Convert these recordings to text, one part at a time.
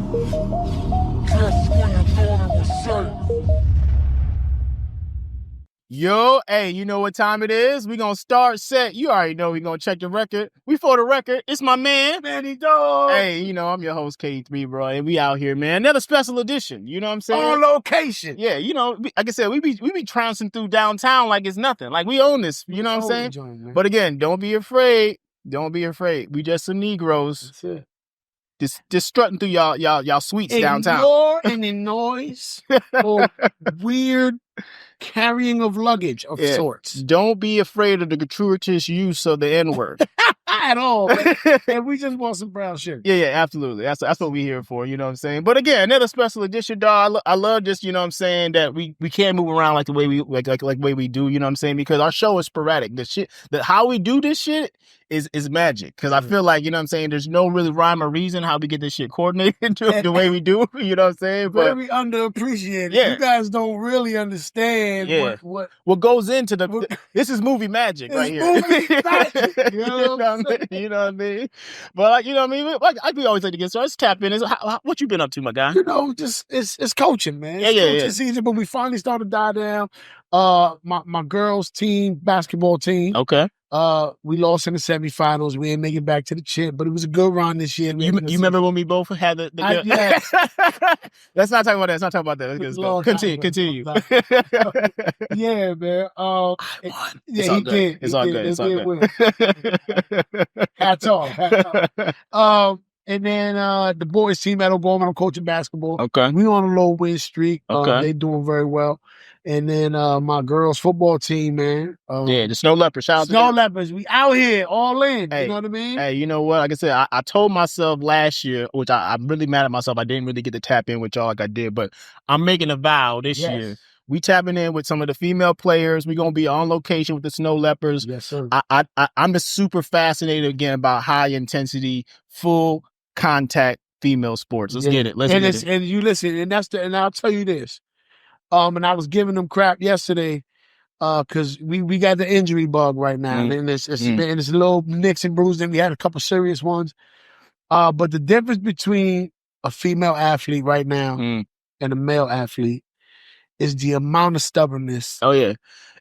Just when you thought it was safe. Yo, hey, you know what time it is? We gonna start set. You already know we gonna check the record. We for the record. It's my man, Manny Dog. Hey, you know, I'm your host, K3, bro, and we out here, man. Another special edition, you know what I'm saying? On location. Yeah, you know, like I said, we be trouncing through downtown like it's nothing. Like we own this, you know what I'm saying? Joint, but again, don't be afraid. Don't be afraid. We just some Negroes. That's it. Just strutting through y'all suites downtown. Ignore any noise or weird carrying of luggage of sorts. Don't be afraid of the gratuitous use of the N-word. At all. And we just want some brown sugar. Yeah, absolutely. That's what we here for, you know what I'm saying? But again, another special edition, dog. I love just, you know what I'm saying, that we can't move around like the way we like way we do, you know what I'm saying? Because our show is sporadic. How we do this shit is magic. Because I feel like, you know what I'm saying, there's no really rhyme or reason how we get this shit coordinated the way we do, you know what I'm saying? But very underappreciated. Yeah. You guys don't really understand what goes into this is movie magic right here. Movie magic. You know what I mean? But like, you know what I mean? Like we always like to get started. Let's tap in. What you been up to, my guy? You know, just it's coaching, man. It's coaching season, but we finally started to die down. My girls' team, basketball team. Okay. We lost in the semifinals. We ain't make it back to the chip, but it was a good run this year. You remember when we both had the yeah. Let's not talk about that. Let's not talk about that. Let's go. Continue. Yeah, man. Yeah, he did. It's all good. It's all good. Hats off. And then the boys team at Oklahoma, I'm coaching basketball. Okay. We on a low win streak. Okay. They doing very well. And then my girls football team, man. The Snow Leopards. Shout out to Snow Leopards. We out here, all in. Hey, you know what I mean? Hey, you know what? Like I said, I told myself last year, which I'm really mad at myself. I didn't really get to tap in with y'all like I did, but I'm making a vow this year. We tapping in with some of the female players. We're gonna be on location with the Snow Leopards. Yes, sir. I'm just super fascinated again about high intensity, full contact female sports. Let's get it. And you listen, and I'll tell you this. And I was giving them crap yesterday, because we got the injury bug right now, and it's little nicks and bruises. And we had a couple serious ones. But the difference between a female athlete right now and a male athlete is the amount of stubbornness. Oh yeah,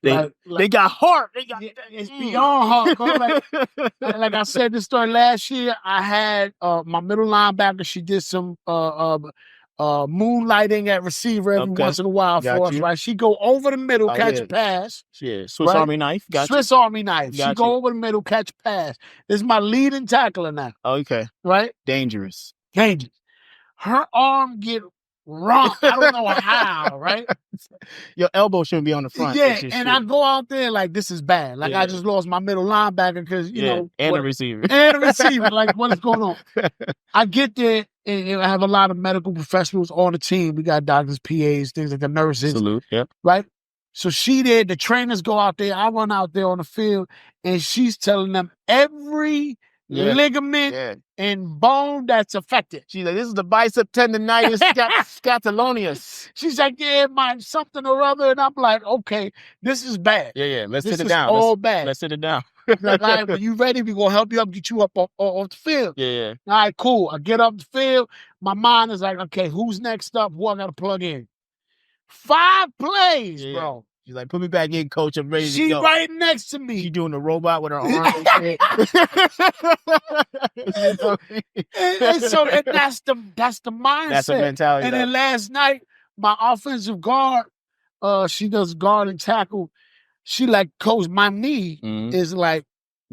they got heart. It's beyond heart. Like I said, this story last year. I had my middle linebacker. She did some moonlighting at receiver every once in a while for us, right? She go over the middle, catch a pass. Yeah, Swiss Army knife. Swiss Army knife. She go over the middle, catch a pass. This is my leading tackler now. Okay. Right? Dangerous. Her arm get romped. I don't know how, right? Your elbow shouldn't be on the front. Yeah, and I go out there like, this is bad. Like, I just lost my middle linebacker because, you know. And a receiver. Like, what is going on? I get there, and I have a lot of medical professionals on the team. We got doctors, PAs, things like the nurses. Salute, yep. Right? So she there, the trainers go out there, I run out there on the field, and she's telling them every ligament and bone that's affected. She's like, this is the bicep tendonitis scatolonius. She's like, my something or other. And I'm like, okay, this is bad. Yeah. Let's sit it This down. is all bad. Let's sit it down. Like, all right, when you ready, we're going to help you up, get you up off the field. Yeah. All right, cool. I get up the field. My mind is like, okay, who's next up? Who I got to plug in? 5 plays, bro. She's like, put me back in, coach. I'm ready to go. She right next to me. She doing the robot with her arm. And that's the mindset. That's the mentality. And then last night, my offensive guard, she does guard and tackle. She like, coach, my knee is like,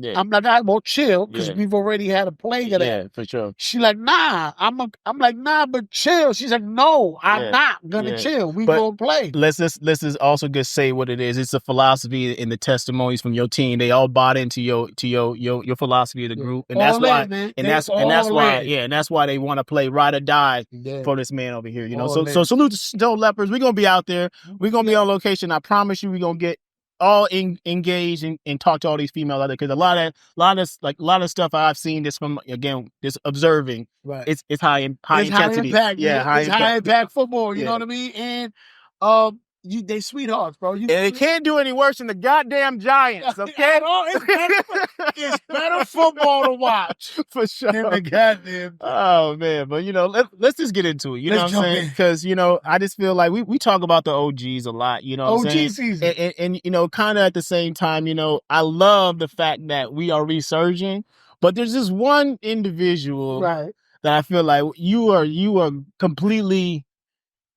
I'm like, I won't chill because we've already had a play of that. Yeah, for sure. She like, nah. I'm like, nah, but chill. She's like, no, I'm not gonna chill. We gonna play. Let's just also just say what it is. It's a philosophy in the testimonies from your team. They all bought into your philosophy of the group, and that's why. And that's why they want to play ride or die for this man over here. You know, so salute to Snow Leopards. We're gonna be out there. We're gonna be on location. I promise you, we're gonna get all engaged and talk to all these females out there, because a lot of stuff I've seen this from, again, this observing. Right. It's high intensity. High impact. Yeah, high impact football. You know what I mean? And they sweethearts, bro. And they can't do any worse than the goddamn Giants, okay? It's better football to watch. For sure. Than the goddamn. Oh, man. But, let's just get into it. You know what I'm saying? Because, I just feel like we talk about the OGs a lot, you know what I'm saying? Season. And kind of at the same time, I love the fact that we are resurging. But there's this one individual that I feel like you are completely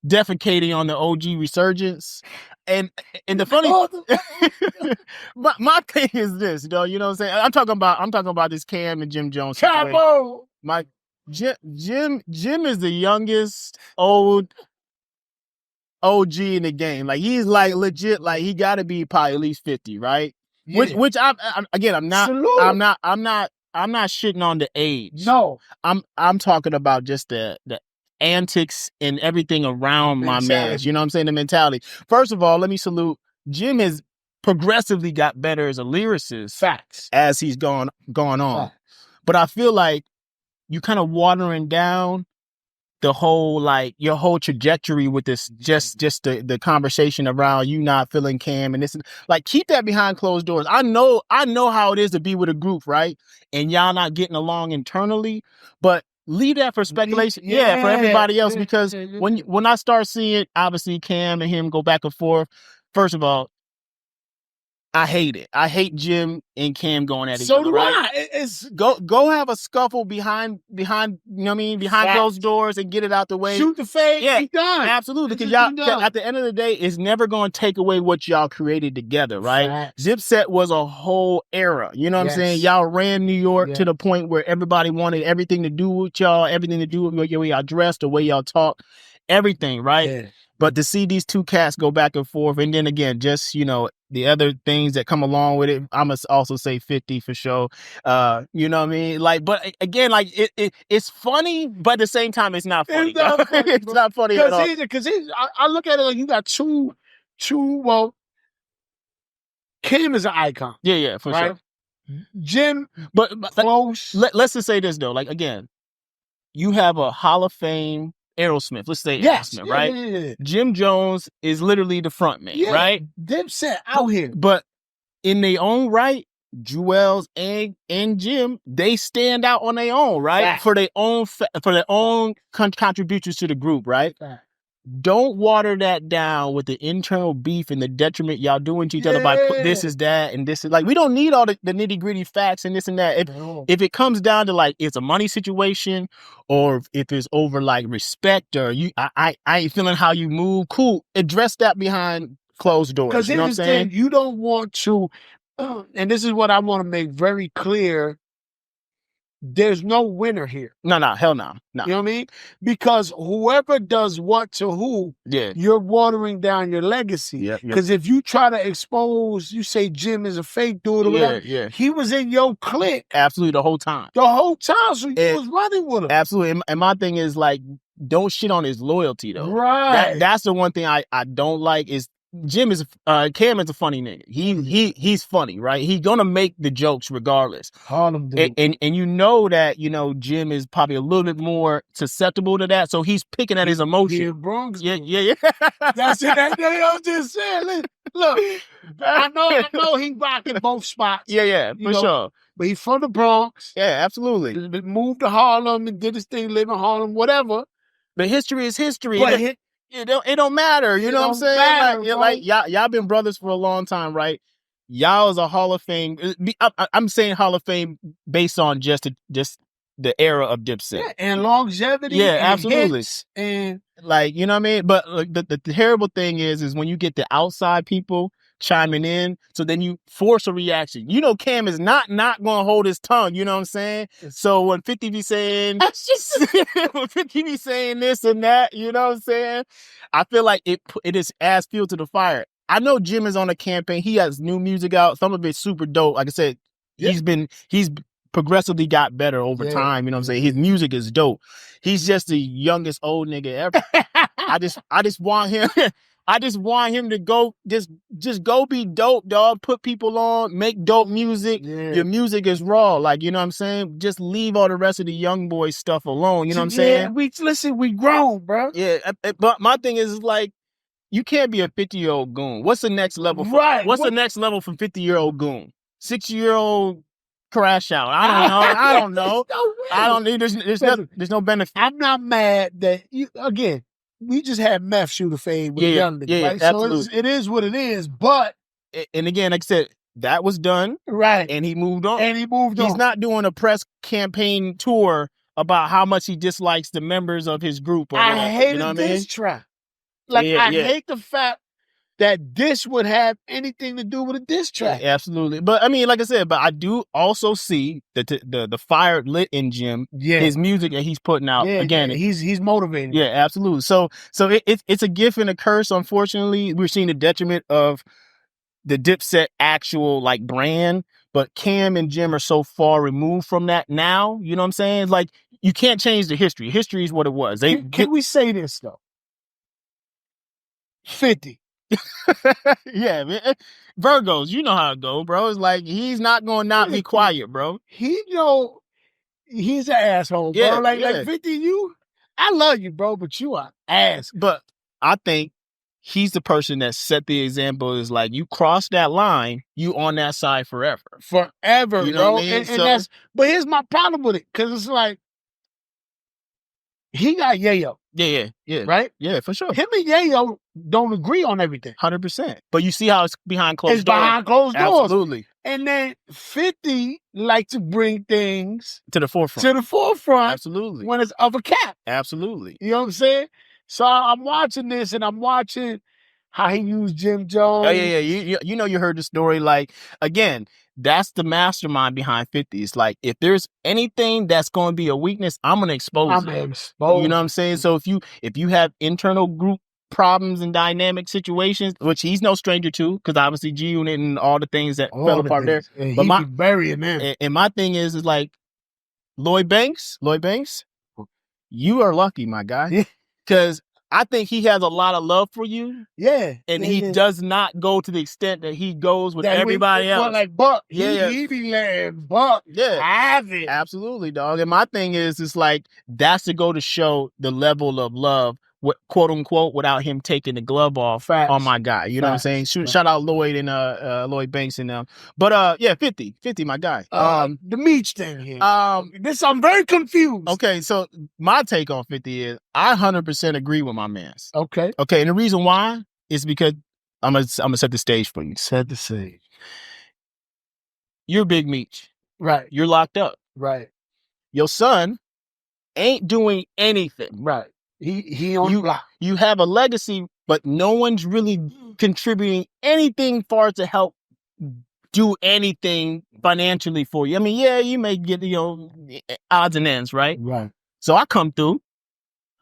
defecating on the OG resurgence. And the funny my thing is this, you know what I'm saying? I'm talking about this Cam and Jim Jones situation. Jim is the youngest old OG in the game. Like he's like legit, like he gotta be probably at least 50, right? Yeah. Which I'm not shitting on the age. No. I'm talking about just the antics and everything around my man. You know what I'm saying? The mentality. First of all, let me salute. Jim has progressively got better as a lyricist. Facts. As he's gone on. Facts. But I feel like you kind of watering down the whole, like, your whole trajectory with this, just the conversation around you not feeling Cam and this, like, keep that behind closed doors. I know how it is to be with a group, right? And y'all not getting along internally, but leave that for speculation. For everybody else, because when I start seeing, obviously, Cam and him go back and forth, first of all, I hate it. I hate Jim and Cam going at each other. So do I. It's go have a scuffle behind you know what I mean, behind closed doors and get it out the way. Shoot the fade. Yeah, be done. Absolutely. Because y'all, at the end of the day, it's never going to take away what y'all created together, right? Facts. Dipset was a whole era. You know what I'm saying? Y'all ran New York to the point where everybody wanted everything to do with y'all, everything to do with the way y'all dressed, the way y'all talk, everything, right? Yeah. But to see these two cats go back and forth, and then again, just, the other things that come along with it, I must also say 50 for sure. You know what I mean? Like, but again, like it's funny, but at the same time, it's not funny. It's not funny at all. Because I look at it like you got two. Well, Kim is an icon. Yeah, for sure. Jim, but close. Let's just say this though. Like again, you have a Hall of Fame Aerosmith. Let's say Aerosmith, right? Yeah. Jim Jones is literally the front man, right? Dipset out here. But in their own right, Jewels and Jim, they stand out on their own, right? Fact. For their own contributions to the group, right? Fact. Don't water that down with the internal beef and the detriment y'all doing to each other by this is that and this is like, we don't need all the nitty gritty facts and this and that. If it comes down to like, it's a money situation or if it's over like respect or I ain't feeling how you move, cool. Address that behind closed doors. Because you know what I'm saying? You don't want to, and this is what I want to make very clear. There's no winner here. No, hell no. You know what I mean? Because whoever does what to who, you're watering down your legacy. Because if you try to expose, you say Jim is a fake dude or whatever, he was in your clique. Absolutely, the whole time. So you was running with him. Absolutely. And my thing is like, don't shit on his loyalty though. Right. That's the one thing I don't like is Cam is a funny nigga. He's funny, right? He's gonna make the jokes regardless. Harlem dude. And you know that, Jim is probably a little bit more susceptible to that, so he's picking at his emotion. Yeah, Bronx. Yeah. That's it. I'm just saying. Look, I know he rocking both spots. Yeah, for sure. But he's from the Bronx. Yeah, absolutely. Moved to Harlem and did his thing, live in Harlem, whatever. But history is history. But it don't matter. You know what I'm saying? Like y'all been brothers for a long time, right? Y'all is a Hall of Fame. I'm saying Hall of Fame based on just the era of Dipset. Yeah, and longevity. Yeah, absolutely. And like, you know what I mean? But like, the terrible thing is when you get the outside people chiming in, so then you force a reaction. Cam is not gonna hold his tongue, you know what I'm saying? So when 50 be saying when 50 be saying this and that, you know what I'm saying? I feel like it is adds fuel to the fire. I know Jim is on a campaign. He has new music out. Some of it's super dope. Like I said, he's progressively got better over time, you know what I'm saying? His music is dope. He's just the youngest old nigga ever. I just want him to go, just go be dope, dog. Put people on, make dope music. Yeah. Your music is raw, like, you know what I'm saying? Just leave all the rest of the young boy stuff alone, you know what I'm saying? We grown, bro. Yeah, but my thing is like, you can't be a 50-year-old goon. What's the next level? What's the next level from 50-year-old goon? 60-year-old crash out. I don't know. I don't need. There's no benefit. I'm not mad that you again. We just had meth shooter fade with young niggas, right? Absolutely. So it is what it is. But and again, like I said, that was done, right? And he moved on. He's not doing a press campaign tour about how much he dislikes the members of his group. Or I hated this track. Like I hate the fact that this would have anything to do with a diss track. Yeah, absolutely. But I mean, like I said, but I do also see the fire lit in Jim. Yeah. His music that he's putting out. Yeah, again, he's motivating. Yeah, absolutely. So it's a gift and a curse. Unfortunately, we're seeing the detriment of the Dipset actual like brand, but Cam and Jim are so far removed from that now. You know what I'm saying? Like you can't change the history. History is what it was. Can we say this though? 50. Yeah, man. Virgos, you know how it go, bro. It's like he's not gonna not be quiet, bro. He's an asshole, bro. Yeah, like 50, I love you, bro, but you are ass. But I think he's the person that set the example. Is like you cross that line, you on that side forever. Forever, you know bro. What I mean? And that's but here's my problem with it, because it's like he got Yayo. Yeah. Right? Yeah, for sure. Him and Yayo don't agree on everything. 100%. But you see how it's behind closed doors. It's behind closed doors. Absolutely. And then 50 like to bring things to the forefront. Absolutely. When it's of a cap. Absolutely. You know what I'm saying? So I'm watching this and I'm watching how he used Jim Jones. Oh, yeah. You know, you heard the story. Like, again, that's the mastermind behind 50. It's like, if there's anything that's going to be a weakness, I'm going to expose it. You know what I'm saying? So if you have internal group problems and dynamic situations, which he's no stranger to, because obviously G Unit and all the things that fell apart there. And but he be burying them. And my thing is like, Lloyd Banks, you are lucky, my guy. Because I think he has a lot of love for you. Yeah. And he does not go to the extent that he goes with everybody else. Well, like Buck. He be letting Buck have it. Absolutely, dog. And my thing is, it's like, that's to go to show the level of love, quote unquote, without him taking the glove off on my guy. You know what I'm saying? Shout out Lloyd and Lloyd Banks and them. But 50, my guy. The Meech thing here. I'm very confused. Okay, so my take on 50 is I 100% agree with my man. Okay. And the reason why is because I'm gonna set the stage for you. Set the stage. You're Big Meech. Right. You're locked up. Right. Your son ain't doing anything. Right. He on the block. You have a legacy, but no one's really contributing anything far to help do anything financially for you. I mean, yeah, you may get, odds and ends, right? Right. So I come through.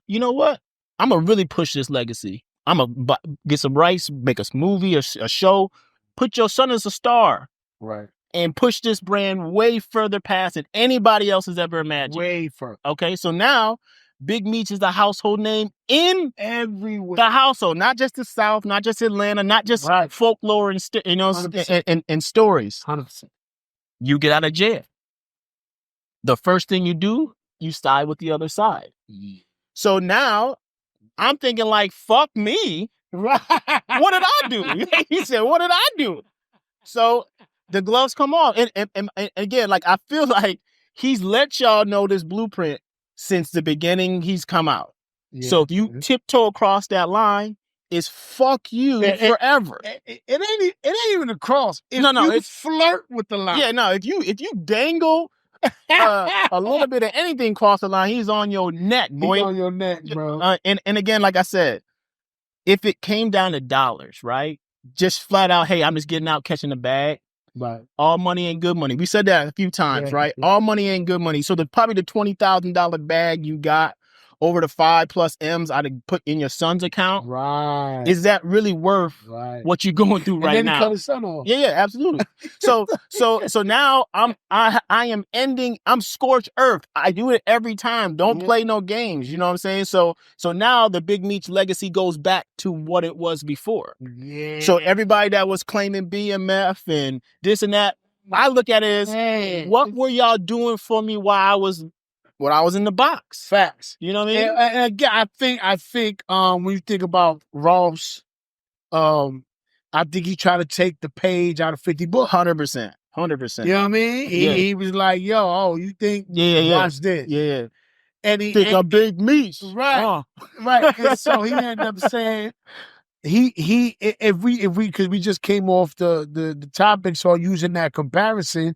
You know what? I'm going to really push this legacy. I'm going to get some rights, make a movie, a show, put your son as a star. Right. And push this brand way further past than anybody else has ever imagined. Way further. Okay, so now Big Meech is a household name in everywhere. The household, not just the South, not just Atlanta, not just folklore and and stories. 100%. You get out of jail. The first thing you do, you side with the other side. Yeah. So now I'm thinking like, fuck me. Right. What did I do? He said, what did I do? So the gloves come off. And again, like, I feel like he's let y'all know this blueprint since the beginning he's come out. Yeah. So if you tiptoe across that line, it's fuck you forever. It ain't even a cross. It's flirt with the line. Yeah, no, if you dangle a little bit of anything across the line, he's on your neck, boy. He's on your neck, bro. And again, like I said, if it came down to dollars, right? Just flat out, hey, I'm just getting out, catching the bag. Right. All money ain't good money. We said that a few times, right? Yeah. All money ain't good money. So probably the $20,000 bag you got over the 5+ M's I'd put in your son's account. Right. Is that really worth what you're going through right then now? Cut his son off. Yeah, absolutely. So now I am ending. I'm scorched earth. I do it every time. Don't play no games. You know what I'm saying? So now the Big Meech legacy goes back to what it was before. Yeah. So everybody that was claiming BMF and this and that, I look at it as what were y'all doing for me while I was in the box? Facts. You know what I mean? And again, I think when you think about Ross I think he tried to take the page out of 50 book. 100%. You know what I mean? He was like, yo, you think, watch this. Yeah. And he think I'm Big Meech. Right. Right. And so he ended up saying, if we because we just came off the topic, so using that comparison,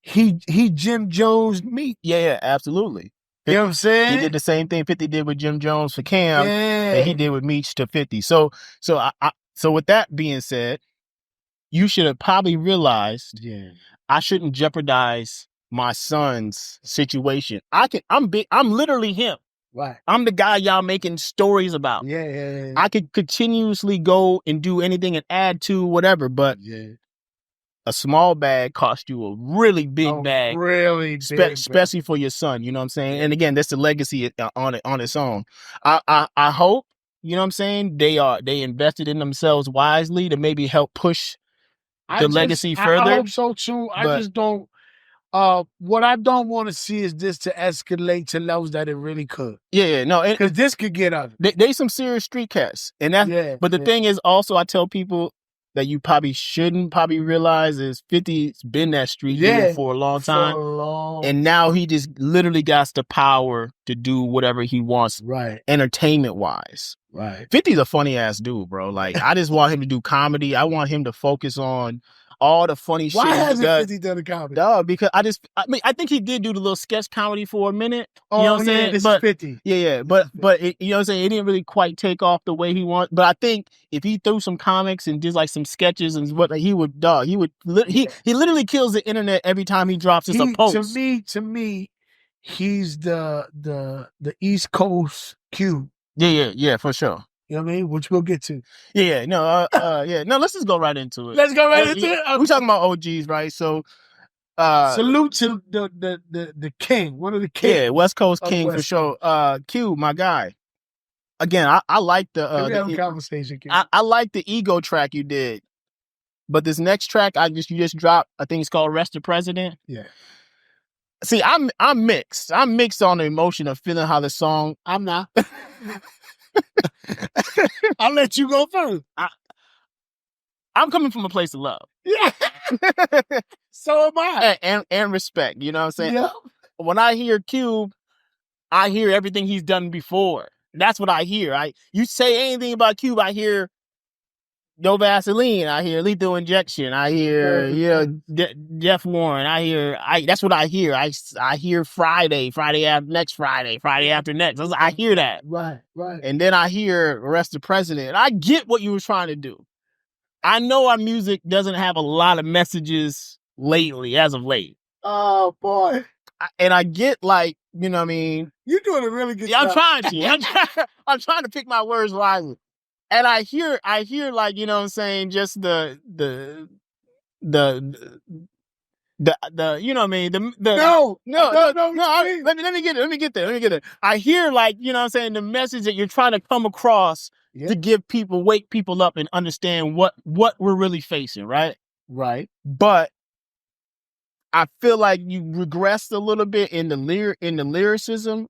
he Jim Jones Meech. Yeah, absolutely. You know what I'm saying? He did the same thing 50 did with Jim Jones for Cam that he did with Meech to 50. So with that being said, you should have probably realized I shouldn't jeopardize my son's situation. I'm literally him. Right. I'm the guy y'all making stories about. Yeah. I could continuously go and do anything and add to whatever, but a small bag cost you a really big bag. Really big especially for your son, you know what I'm saying? And again, that's the legacy on its own. I hope, you know what I'm saying, they invested in themselves wisely to maybe help push the legacy further. I hope so too. I just don't. What I don't want to see is this to escalate to levels that it really could. No, because this could get ugly. They some serious street cats, and that. But the thing is, also, I tell people that you probably shouldn't realize is 50's been that street dude for a long time, and now he just literally got the power to do whatever he wants, entertainment wise. Right. 50's a funny ass dude, bro. Like I just want him to do comedy. I want him to focus on all the funny shit. Why hasn't 50 done a comedy? No, because I think he did do the little sketch comedy for a minute. Oh, you know what I'm saying? This is 50. Yeah. But it, you know what I'm saying? It didn't really quite take off the way he wanted. But I think if he threw some comics and did like some sketches and what he literally kills the internet every time he drops his post. To me, he's the East Coast Cube. Yeah, for sure. You know what I mean? Which we'll get to. No, let's just go right into it. Let's go right into it. We're talking about OGs, right? So salute to the king, one of the kings. Yeah, West Coast king for sure. Q, my guy. Again, I like the conversation. Q. I like the ego track you did. But this next track you just dropped, I think it's called Arrest the President. Yeah. See, I'm mixed. I'm mixed on the emotion of feeling how the song. I'm not. I'll let you go first. I'm coming from a place of love. Yeah. So am I. And respect. You know what I'm saying? Yeah. When I hear Cube, I hear everything he's done before. That's what I hear. You say anything about Cube, I hear No Vaseline. I hear Lethal Injection. I hear Jeff Warren. That's what I hear. I hear Friday after next Friday after next. I hear that. Right. And then I hear Arrest the President. I get what you were trying to do. I know our music doesn't have a lot of messages lately, as of late. Oh boy. And I get like, you know what I mean? You're doing a really good job. I'm trying to. I'm trying to pick my words wisely. And I hear like, you know what I'm saying, just the you know what I mean? No. Let me get there. I hear like, you know what I'm saying, the message that you're trying to come across to wake people up and understand what we're really facing, right? Right. But I feel like you regressed a little bit in the lyricism.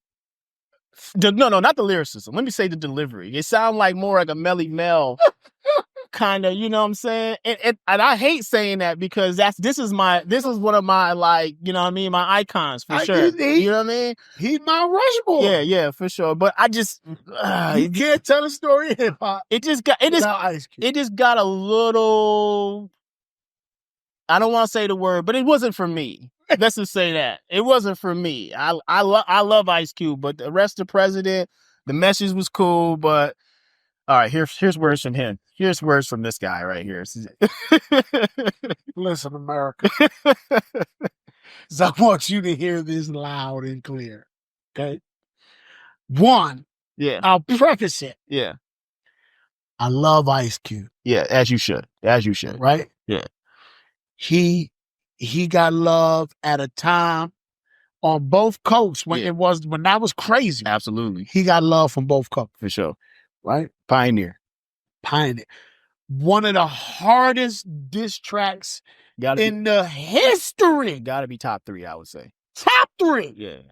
No, not the lyricism. Let me say the delivery. It sounds like more like a Melly Mel kind of, you know what I'm saying? And I hate saying that because this is one of my, like, you know what I mean, my icons for sure. You know what I mean? He's my Rushmore. Yeah, for sure. But I just you can't tell a story of hip hop. It just got a little. I don't want to say the word, but it wasn't for me. Let's just say that. It wasn't for me. I love Ice Cube, but the Arrest the President, the message was cool, but all right, here's words from him. Here's words from this guy right here. Listen, America. So I want you to hear this loud and clear. Okay? One, I'll preface it. Yeah. I love Ice Cube. Yeah, as you should. Right? Yeah. He got love at a time on both coasts when that was crazy. Absolutely. He got love from both coasts. For sure. Right? Pioneer. One of the hardest diss tracks in the history. Gotta be top 3, I would say. Top 3. Yeah.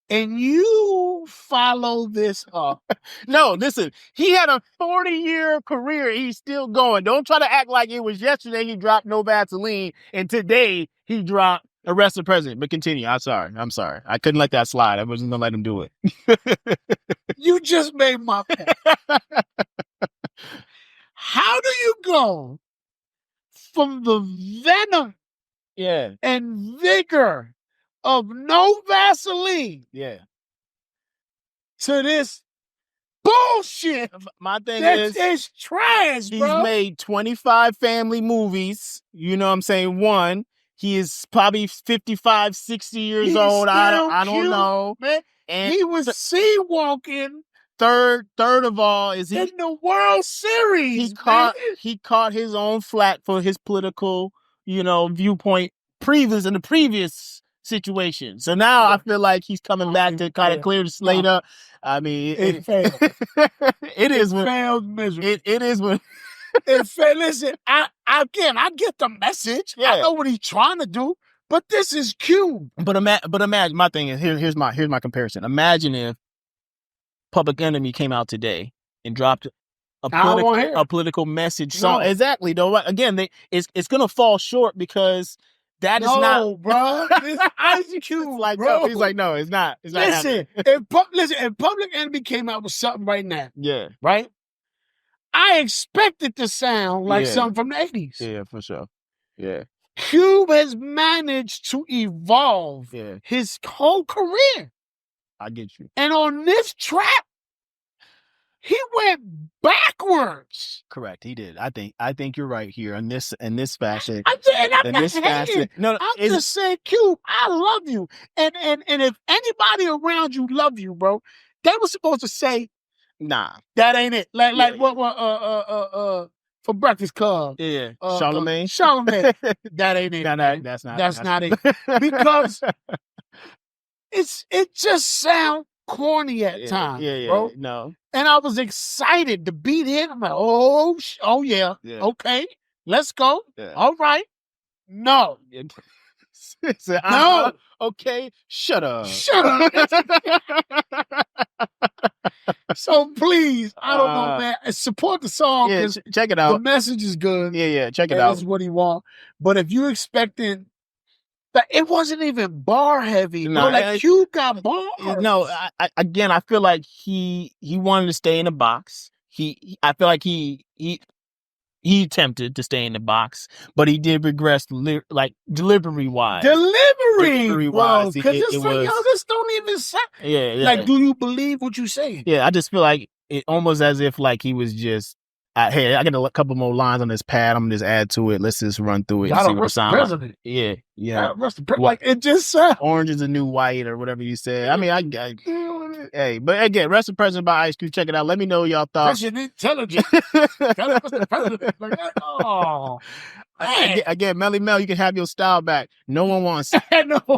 and you follow this up. No, listen, he had a 40-year career. He's still going. Don't try to act like it was yesterday he dropped No Vaseline and today he dropped Arrest the President. But continue. I'm sorry. I couldn't let that slide. I wasn't going to let him do it. You just made my point. How do you go from the venom and vigor of No Vaseline to this bullshit? My thing is it's trash, he's bro. made 25 family movies. You know what I'm saying? One, he is probably 55, 60 years old. I don't know. Man. And he was sea-walking. Third of all is in the World Series. He caught his own flack for his political, viewpoint in the previous situation. So now I feel like he's coming back to kind of clear the slate up. I mean, it failed. It failed miserably. It is when it failed. Listen, I get the message. Yeah. I know what he's trying to do, but this is Cube. But imagine, my thing is here's my comparison. Imagine if Public Enemy came out today and dropped a political message song. Exactly, though. Again, it's gonna fall short because that is not, bro. This Ice Cube, like, bro. No, he's like, no, it's not. It's not. Listen, if Public Enemy came out with something right now, right, I expect it to sound like something from the 80s. Yeah, for sure. Yeah. Cube has managed to evolve his whole career. I get you. And on this track, he went backwards. Correct, he did. I think you're right here in this fashion. I'm just saying, Cube, I love you. And if anybody around you love you, bro, they were supposed to say, nah, that ain't it. Like what for Breakfast Club. Yeah. Charlemagne. That ain't it. No, that's not it. Because it just sounds corny at times, bro. No. And I was excited to beat in. I'm like, oh yeah. Okay, let's go. Yeah. All right. No. No. Okay, shut up. So please, I don't know, man. Support the song. Yeah, check it out. The message is good. Yeah, check it out. That's what he wants. But if you expecting that, it wasn't even bar heavy. No, like Cube got bars. No, I feel like he wanted to stay in the box. I feel like he attempted to stay in the box, but he did regress, like delivery wise. Delivery wise, because it's like, yo, this don't even sound. Yeah. Like, do you believe what you saying? Yeah, I just feel like it almost as if like he was just, hey, I got a couple more lines on this pad. I'm gonna just add to it. Let's just run through it and see what it sounds like. Yeah. Like it just sounds. Orange is the new white, or whatever you said. I mean, hey, but again, Rest the President by Ice Cube. Check it out. Let me know y'all thoughts. President intelligent. Oh. Again, Melly Mel, you can have your style back. No one wants it.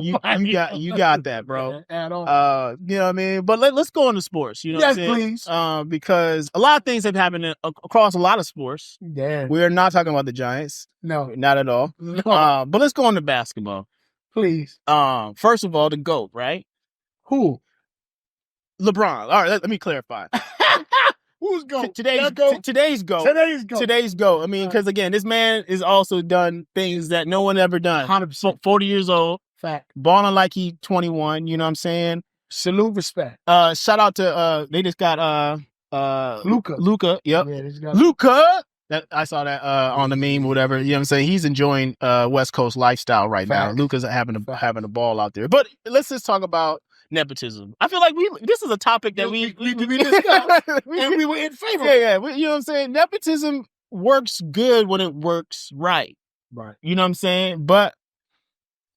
You got that, bro. At all. You know what I mean? But let's go into sports. You know what I'm saying? Please. Because a lot of things have happened across a lot of sports. Yeah. We're not talking about the Giants. No. Not at all. No. But let's go into basketball. Please. First of all, the GOAT, right? Who? LeBron. All right, let me clarify. Who's GOAT? Today's GOAT. Today's GOAT. I mean, because again, this man has also done things that no one ever done. 100%. 40 years old. Fact. Balling like he 21. You know what I'm saying? Salute, respect. Shout out to they just got Luka. Yep. Yeah, Luka. That I saw that on the meme or whatever. You know what I'm saying? He's enjoying West Coast lifestyle right now. Luka's having a ball out there. But let's just talk about nepotism. I feel like this is a topic that we discussed and we were in favor. Yeah. You know what I'm saying? Nepotism works good when it works right. Right. You know what I'm saying? But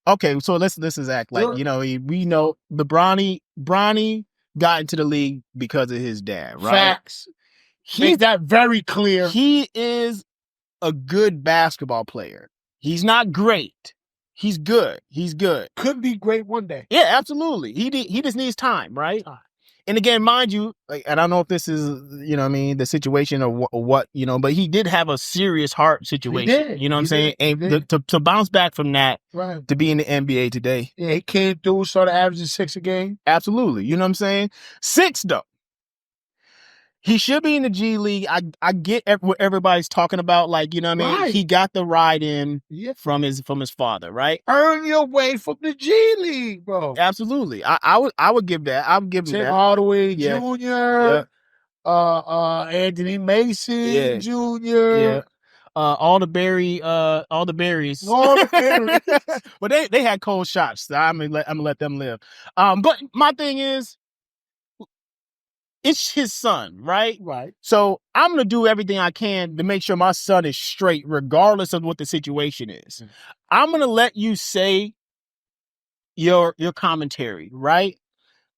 okay, so let's just act like, we know the Bronny got into the league because of his dad, right? Facts. Make that very clear. He is a good basketball player. He's not great. He's good. He's good. Could be great one day. Yeah, absolutely. He just needs time, right? And again, mind you, like, I don't know if this is, you know what I mean, the situation or what, you know, but he did have a serious heart situation. You know what I'm saying? And to bounce back from that, right, to be in the NBA today. Yeah, he came through, started averaging 6 a game. Absolutely. You know what I'm saying? 6, though. He should be in the G League. I get what everybody's talking about. Like, you know what I mean? Right. He got the ride in from his father, right? Earn your way from the G League, bro. Absolutely. I would give that. I would give him Tim that. Hardaway Jr., Anthony Mason Jr. All the berries. All the berries. But they had cold shots. So I'm gonna let them live. But my thing is, it's his son, right? Right. So I'm gonna do everything I can to make sure my son is straight, regardless of what the situation is. Mm-hmm. I'm gonna let you say your commentary, right?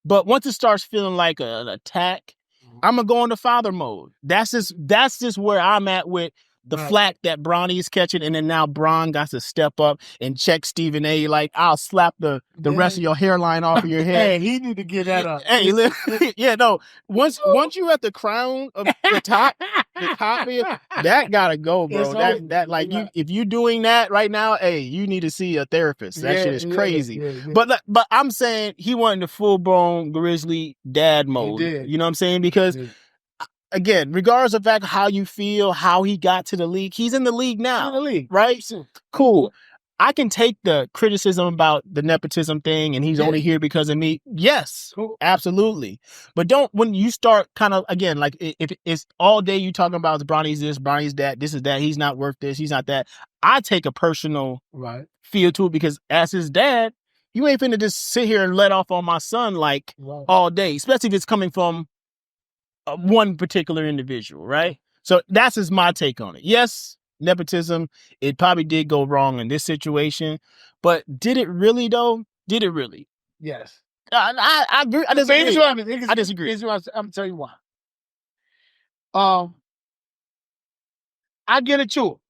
But once it starts feeling like an attack, I'm gonna go into father mode. That's just where I'm at with the flack that Bronny is catching, and then now Bron got to step up and check Stephen A. Like, I'll slap the rest of your hairline off of your head. Hey, he need to get that up. Hey, yeah, no. Once you at the crown of the top that gotta go, bro. That like if you doing that right now, hey, you need to see a therapist. That shit is crazy. But I'm saying he went into full blown Grizzly dad mode. You know what I'm saying? Because again, regardless of fact how you feel, how he got to the league, he's in the league now. In the league. Right? Cool. I can take the criticism about the nepotism thing and he's only here because of me. Yes, absolutely. But when you start kind of, again, like if it's all day you talking about Bronny's this, Bronny's that, this is that, he's not worth this, he's not that. I take a personal feel to it because as his dad, you ain't finna just sit here and let off on my son like all day, especially if it's coming from one particular individual, right? So that's just my take on it. Yes, nepotism, it probably did go wrong in this situation, but did it really though? Did it really? Yes. I agree. I disagree. I disagree. I'm gonna tell you why. I get it too.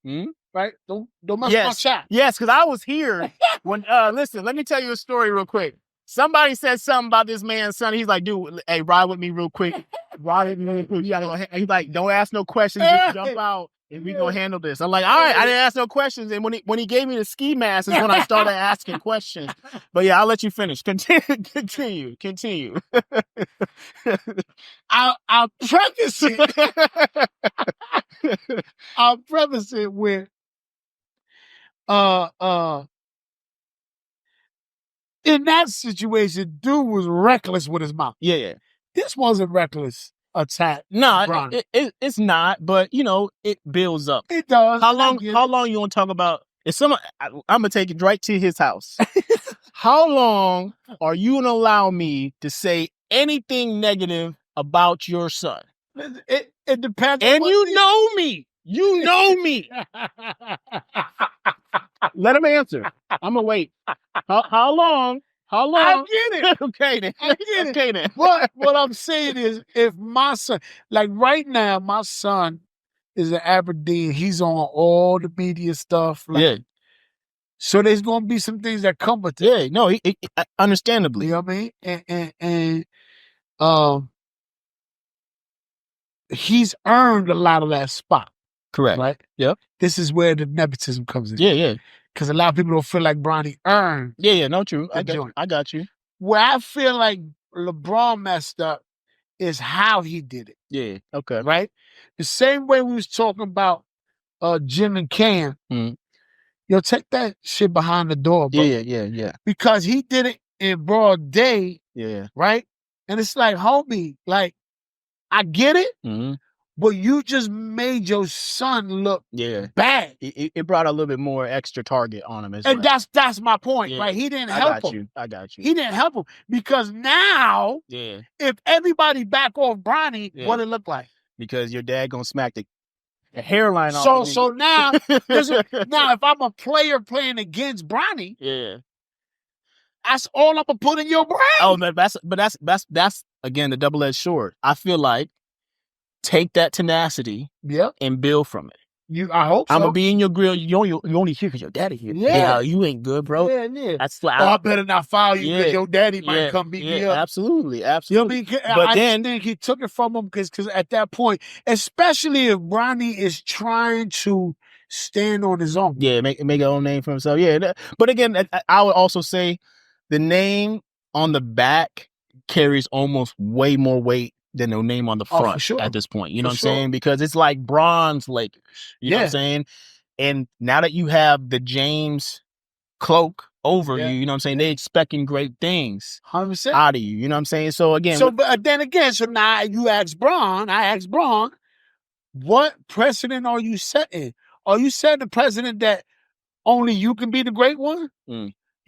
Right? Don't mess with my chat. Yes, because I was here when listen, let me tell you a story real quick. Somebody said something about this man's son. He's like, dude, hey, ride with me real quick. Ride with me real quick. He's like, don't ask no questions, just jump out and we gonna handle this. I'm like, all right, I didn't ask no questions. And when he gave me the ski mask is when I started asking questions. But yeah, I'll let you finish. Continue. I'll preface it. I'll preface it with in that situation, dude was reckless with his mouth. Yeah. This wasn't reckless attack. No, it's not, but you know, it builds up. It does. How long you want to talk about? If someone, I'm gonna take it right to his house. How long are you gonna allow me to say anything negative about your son? It depends. And you know me. You know me. Let him answer. I'm gonna wait. How long? I get it. Okay then. I get it. Okay then. What I'm saying is, if my son, like right now, my son is in Aberdeen. He's on all the media stuff. Like, so there's gonna be some things that come with it. Yeah. No. Understandably. You know what I mean? And he's earned a lot of that spot. Correct. Right? Yep. This is where the nepotism comes in. Yeah. Because a lot of people don't feel like Bronny earned. Yeah, no, true. I got you. Where I feel like LeBron messed up is how he did it. Yeah, okay. Right? The same way we was talking about Jim and Cam. Yo, take that shit behind the door, bro. Yeah. Because he did it in broad day. Yeah. Right? And it's like, homie, like, I get it. But you just made your son look bad. It brought a little bit more extra target on him as well. And that's my point, right? He didn't help him. I got you. He didn't help him because now, if everybody back off Bronny, what it look like? Because your dad gonna smack the hairline off. So now, now if I'm a player playing against Bronny, that's all I'm gonna put in your brain. Oh, man, that's again the double-edged sword. I feel like take that tenacity and build from it. I hope so. I'm gonna be in your grill. You only here because your daddy here. Yeah. You ain't good, bro. Yeah. That's why I better not follow you because your daddy might come beat me up. Absolutely. You know what I mean? But I just think he took it from him because at that point, especially if Bronny is trying to stand on his own. Yeah, make his own name for himself. Yeah, but again, I would also say the name on the back carries almost way more weight than the name on the front at this point. You know what I'm saying? Because it's like bronze Lakers. You know what I'm saying? And now that you have the James cloak over you, you know what I'm saying? They expecting great things 100% out of you. You know what I'm saying? So again, but then again, so now you ask Braun, I asked Braun, what precedent are you setting? Are you setting a precedent that only you can be the great one?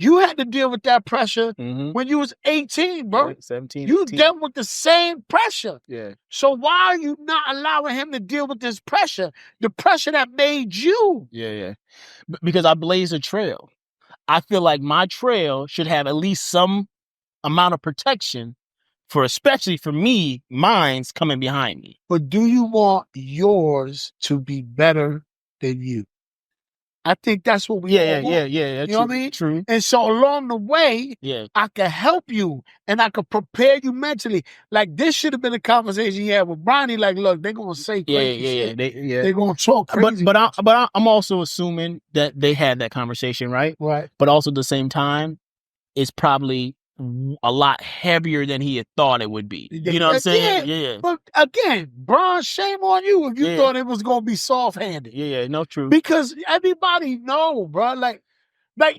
You had to deal with that pressure when you was 18, bro. 17, you 18. dealt with the same pressure. Yeah. So why are you not allowing him to deal with this pressure? The pressure that made you. Yeah. Because I blaze a trail. I feel like my trail should have at least some amount of protection especially for me, mine's coming behind me. But do you want yours to be better than you? I think that's what we all want. Yeah. You know what I mean? True. And so along the way, I could help you and I could prepare you mentally. Like this should have been a conversation you had with Bronny. Like, look, they're gonna say crazy shit. They're gonna talk crazy. But I'm also assuming that they had that conversation, right? Right. But also at the same time, it's probably a lot heavier than he had thought it would be. You know what I'm saying? Yeah. But again, Bron, shame on you if you thought it was gonna be soft-handed. Yeah, no, true. Because everybody know, bro. Like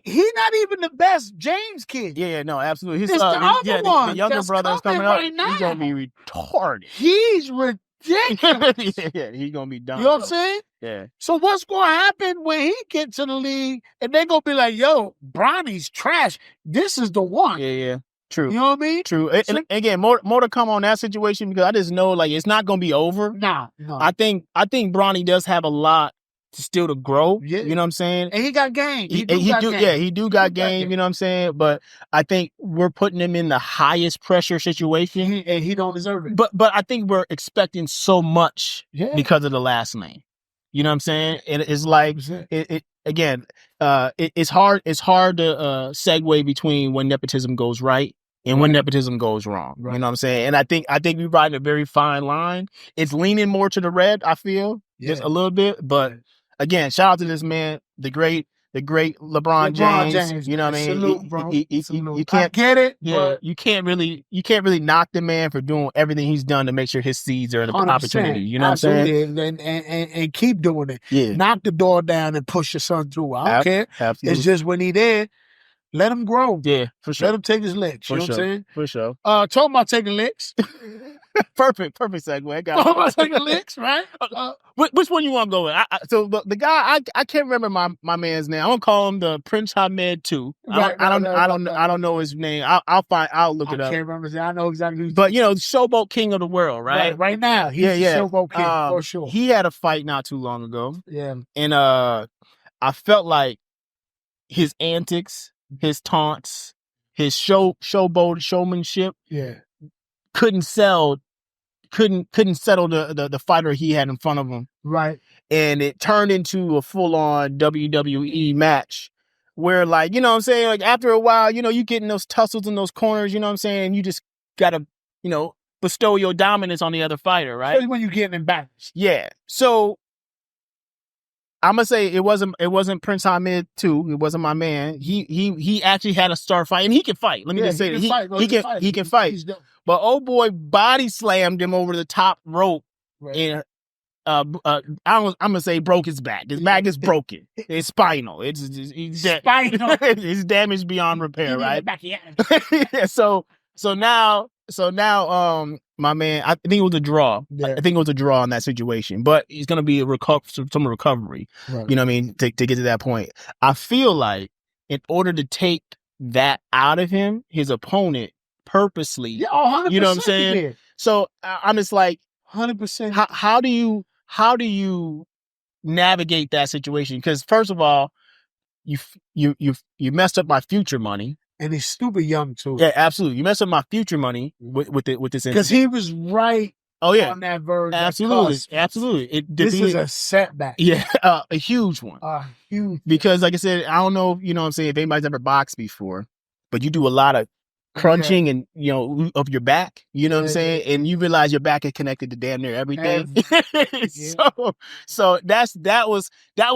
he's not even the best James kid. Yeah, no, absolutely. It's the other one. The younger brother is coming up. Right now. He's gonna be retarded. He's ridiculous. He's gonna be done. You know what I'm saying? Yeah. So what's gonna happen when he gets to the league and they're gonna be like, yo, Bronny's trash. This is the one. Yeah. True. You know what I mean? True. And again, more to come on that situation because I just know like it's not gonna be over. No. I think Bronny does have a lot still to grow. Yeah. You know what I'm saying? And he got game. He do got game, you know what I'm saying? But I think we're putting him in the highest pressure situation. And he don't deserve it. But I think we're expecting so much because of the last name. You know what I'm saying? It's like again, it's hard to segue between when nepotism goes right and when nepotism goes wrong. Right. You know what I'm saying? And I think we're riding a very fine line. It's leaning more to the red, I feel, just a little bit. But again, shout out to this man, the great LeBron James. You know what I mean? Salute, bro. You can't get it. Yeah, you can't really knock the man for doing everything he's done to make sure his seeds are an opportunity. You know what I'm saying? And keep doing it. Yeah. Knock the door down and push your son through. I don't care. Absolutely. It's just when he there, let him grow. Yeah, for sure. Let him take his licks. You know what I'm saying? For sure. Talking about taking licks. Perfect segue. Talking about taking licks, right? Which one you want to go with? So the guy I can't remember my man's name. I'm gonna call him the Prince Hamed 2. I don't know his name. I'll look it up. I can't remember his name. I know exactly who's. But Showboat King of the World, right? Right now, he's the Showboat King for sure. He had a fight not too long ago. Yeah. And I felt like his antics, his taunts, his showboat showmanship, couldn't settle the fighter he had in front of him. Right. And it turned into a full-on WWE match where, like, you know what I'm saying? Like, after a while, you know, you get in those tussles in those corners, you know what I'm saying? And you just gotta, you know, bestow your dominance on the other fighter, right? Especially when you're getting embarrassed. Yeah. So I'm gonna say it wasn't Prince Hamed 2. It wasn't my man. He actually had a star fight, and he can fight. Let me just say that he can fight. But old boy body slammed him over the top rope, and I'm gonna say broke his back. His back is broken. It's spinal. It's spinal. It's damaged beyond repair, right? So now, my man, I think it was a draw. I think it was a draw in that situation, but it's going to be some recovery, you know what I mean, to get to that point. I feel like in order to take that out of him, his opponent purposely, you know what I'm saying? So I'm just like, 100%. How do you navigate that situation? Because first of all, you messed up my future money. And he's stupid young too. Yeah, absolutely. You messed up my future money with this because he was right Oh yeah, on that verge. absolutely. This is a setback. Yeah, a huge one. Because like I said, I don't know, you know what I'm saying, if anybody's ever boxed before, but you do a lot of crunching and, you know, of your back, you know what I'm saying? And you realize your back is connected to damn near everything. So that was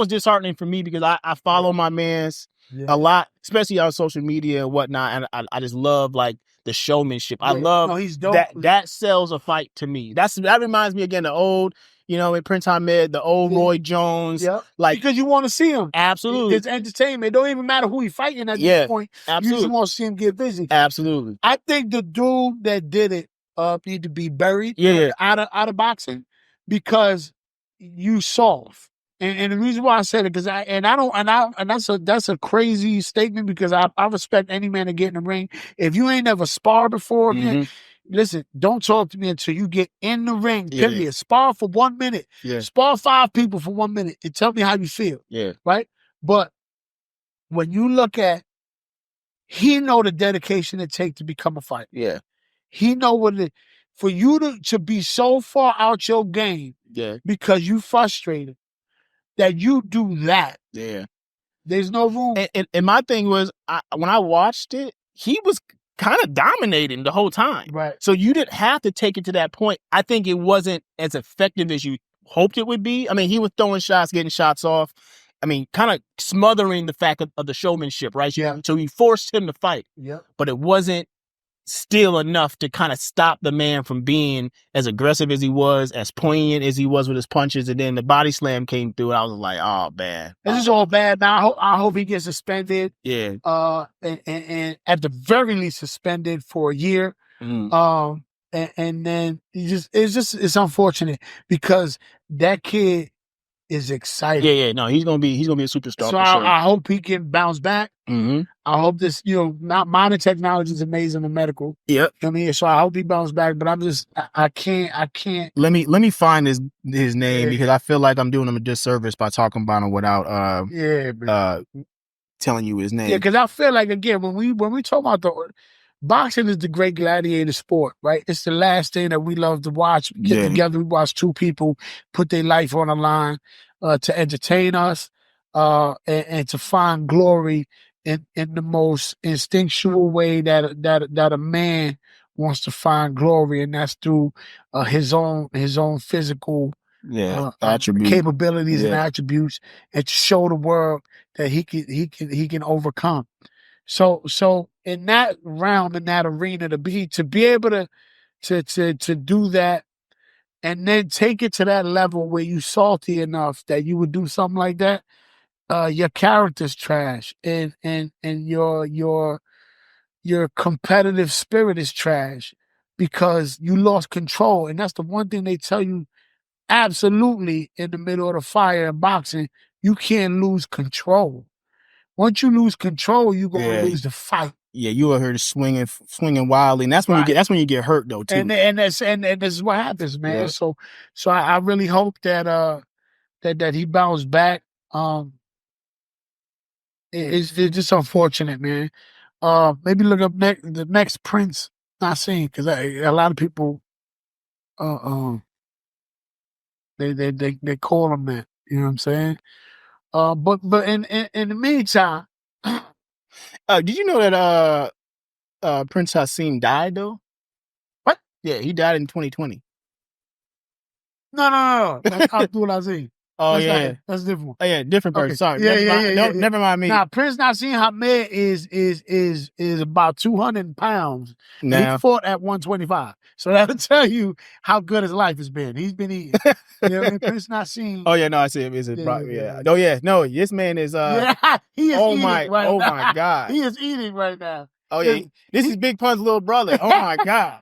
disheartening for me because I follow my mans a lot, especially on social media and whatnot. And I just love like the showmanship. I love he's dope. that sells a fight to me. That reminds me again of old, you know, in Prince Ahmed, the old Roy Jones. Like, because you want to see him. Absolutely. It's entertainment. It don't even matter who he's fighting at this point. Absolutely. You just want to see him get busy. Absolutely. I think the dude that did it need to be buried out of boxing because you soft. And the reason why I said it, because that's a crazy statement because I respect any man to get in the ring. If you ain't never sparred before, listen, don't talk to me until you get in the ring. Period. Spar for 1 minute. Spar 5 people for 1 minute and tell me how you feel. Right? But when you look at, he know the dedication it takes to become a fighter. He know what it, for you to be so far out your game because you frustrated that you do that. There's no room. And my thing was, when I watched it, he was kind of dominating the whole time. Right. So you didn't have to take it to that point. I think it wasn't as effective as you hoped it would be. I mean, he was throwing shots, getting shots off. I mean, kind of smothering the fact of the showmanship, right? So he forced him to fight. But it wasn't still enough to kind of stop the man from being as aggressive as he was, as poignant as he was with his punches. And then the body slam came through, and I was like, oh, man. This is all bad. Now, I hope he gets suspended. And at the very least suspended for a year. And then it's unfortunate because that kid is excited. No, he's gonna be a superstar. So I hope he can bounce back. I hope this, modern technology is amazing in medical. I mean, so I hope he bounce back. But I'm just, I can't. Let me find his name because I feel like I'm doing him a disservice by talking about him without telling you his name. Because I feel like, again, when we talk about boxing is the great gladiator sport, right? It's the last thing that we love to watch. We get together, we watch two people put their life on the line to entertain us and to find glory in the most instinctual way that a man wants to find glory, and that's through his own physical capabilities and attributes, and to show the world that he can overcome. So in that realm, in that arena, to be able to do that, and then take it to that level where you salty enough that you would do something like that, your character's trash, and your competitive spirit is trash because you lost control, and that's the one thing they tell you absolutely in the middle of the fire in boxing. You can't lose control. Once you lose control, you're gonna lose the fight. You are here swinging wildly, and that's when you get hurt though too. And this is what happens, man. So I really hope that that he bounced back. It's just unfortunate, man. Maybe look up the next Prince Nassim, because a lot of people they call him that. You know what I'm saying? But in the meantime, did you know that Prince Hassim died though? What? Yeah, he died in 2020. No. That's Abdul Aziz. That's a different one. Oh yeah, different person. Sorry. Never mind me. Now, Prince Nassim Hamed is about 200 pounds. Now, he fought at 125. So that'll tell you how good his life has been. He's been eating. You know what I mean? Prince Nassim. Oh yeah, no, I see him. Oh yeah, no, this man is he is eating right now. Oh my God. He is eating right now. Oh yeah. This is Big Pun's little brother. Oh my God.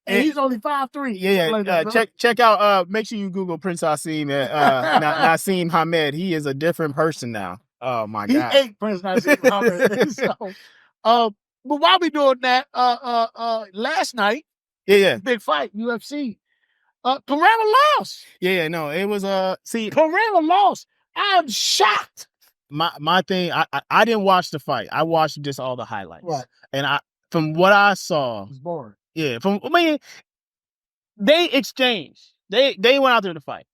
And he's only 5'3". Check out. Make sure you Google Prince Nassim Nassim Hamed. He is a different person now. Oh my God. He ate Prince Nassim Hamed. So, but while we doing that, last night, big fight, UFC. Pereira lost. No, it was Pereira lost. I'm shocked. My thing, I didn't watch the fight. I watched just all the highlights. Right. And from what I saw, it was boring. Yeah, They exchanged. They went out there to fight.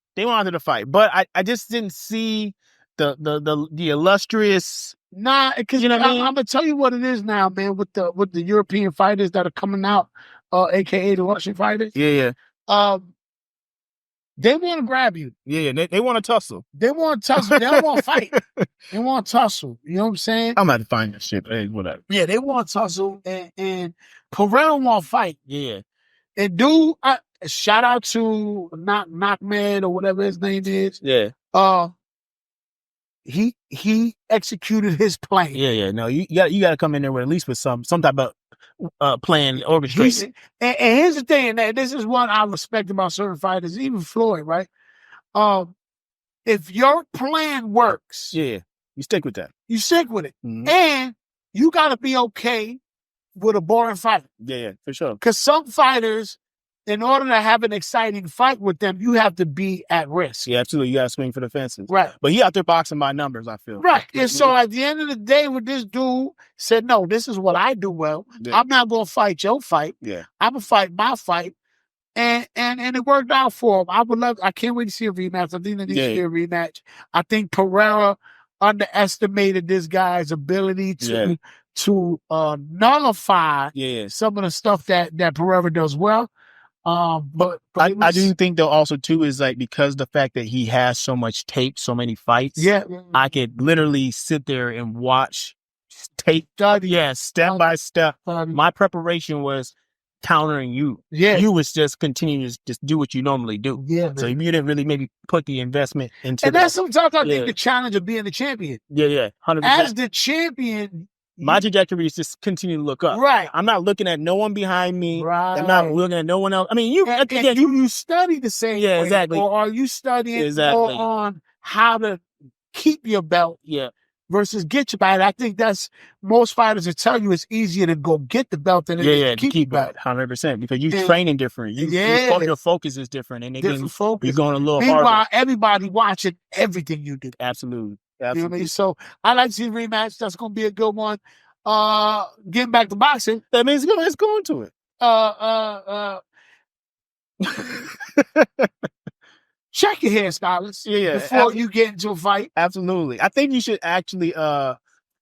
But I just didn't see the illustrious. Nah, because You know what I mean? I'm gonna tell you what it is now, man. With the European fighters that are coming out, aka the Russian fighters. Yeah. They want to grab you. Yeah. They want to tussle. They want to tussle. They don't want to fight. They want to tussle. You know what I'm saying? I'm about to find that shit. Hey, whatever. Yeah, they want to tussle, and Pereira want to fight. Yeah. And dude, shout out to Knockman or whatever his name is. Yeah. He executed his plan. Yeah. No, you got to come in there with at least with some type of plan orchestrated. And here's the thing, and this is what I respect about certain fighters, even Floyd, right? If your plan works, yeah, you stick with that. You stick with it, mm-hmm. And you got to be okay with a boring fight. Yeah, for sure. Because some fighters, in order to have an exciting fight with them, you have to be at risk. Yeah, absolutely. You got to swing for the fences. Right. But he out there boxing by numbers, I feel. Right. And so at the end of the day, when this dude said, no, this is what I do well. Yeah. I'm not going to fight your fight. Yeah. I'm going to fight my fight. And it worked out for him. I can't wait to see a rematch. I think there needs to be a rematch. I think Pereira underestimated this guy's ability to nullify some of the stuff that Pereira does well. But I do think though also too is like because the fact that he has so much tape, so many fights. Yeah. I could literally sit there and watch tape. Step by step. My preparation was countering you. Yeah. You was just continuing to just do what you normally do. Yeah. Man. So you didn't really maybe put the investment into and that's sometimes I think the challenge of being the champion. Yeah. 100%. As the champion, my trajectory is just continue to look up. Right. I'm not looking at no one behind me. Right. I'm not looking at no one else. I mean, you study the same way. Exactly. Or are you studying more on how to keep your belt? Yeah. Versus get your belt. I think that's most fighters will tell you it's easier to go get the belt than it is to keep it. 100% because you training different. Your focus is different, and different focus. You're going a little Meanwhile, harder. Everybody watching everything you do. Absolutely. You know what I mean? So I like to see the rematch. That's going to be a good one. Getting back to boxing. That means let's go into it. Check your hairstylist before you get into a fight. Absolutely. I think you should actually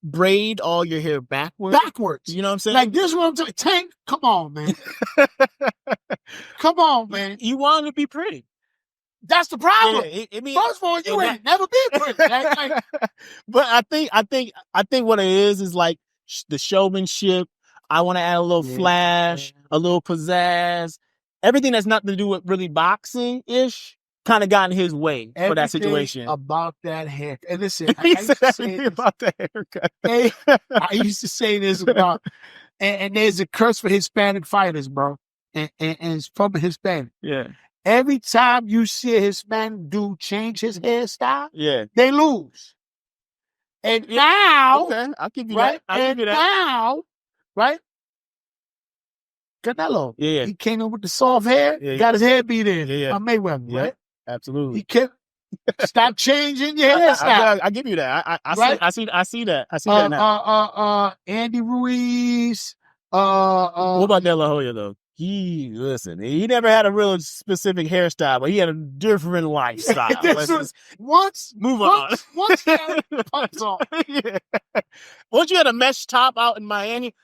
braid all your hair backwards. You know what I'm saying? Like this one, Tank, come on, man. Come on, man. You want to be pretty. That's the problem. Yeah, first of all, you ain't never been pretty. But I think what it is like the showmanship. I want to add a little flash, a little pizzazz. Everything that's nothing to do with really boxing-ish kind of got in his way for that situation. About that hair. And listen, I used to say about the haircut. I used to say this about, and there's a curse for Hispanic fighters, bro. And it's from a Hispanic. Yeah. Every time you see a Hispanic dude change his hairstyle, they lose. And now, okay, I'll give you that. Now, right? Canelo. Yeah. He came in with the soft hair, got his hair beat in. Yeah. By Mayweather, right? Absolutely. He kept stop changing your hairstyle. I give you that. I see that. I see that now. Andy Ruiz. What about De La Hoya though? He never had a real specific hairstyle, but he had a different lifestyle. Once he had pumps on. Once you had a mesh top out in Miami,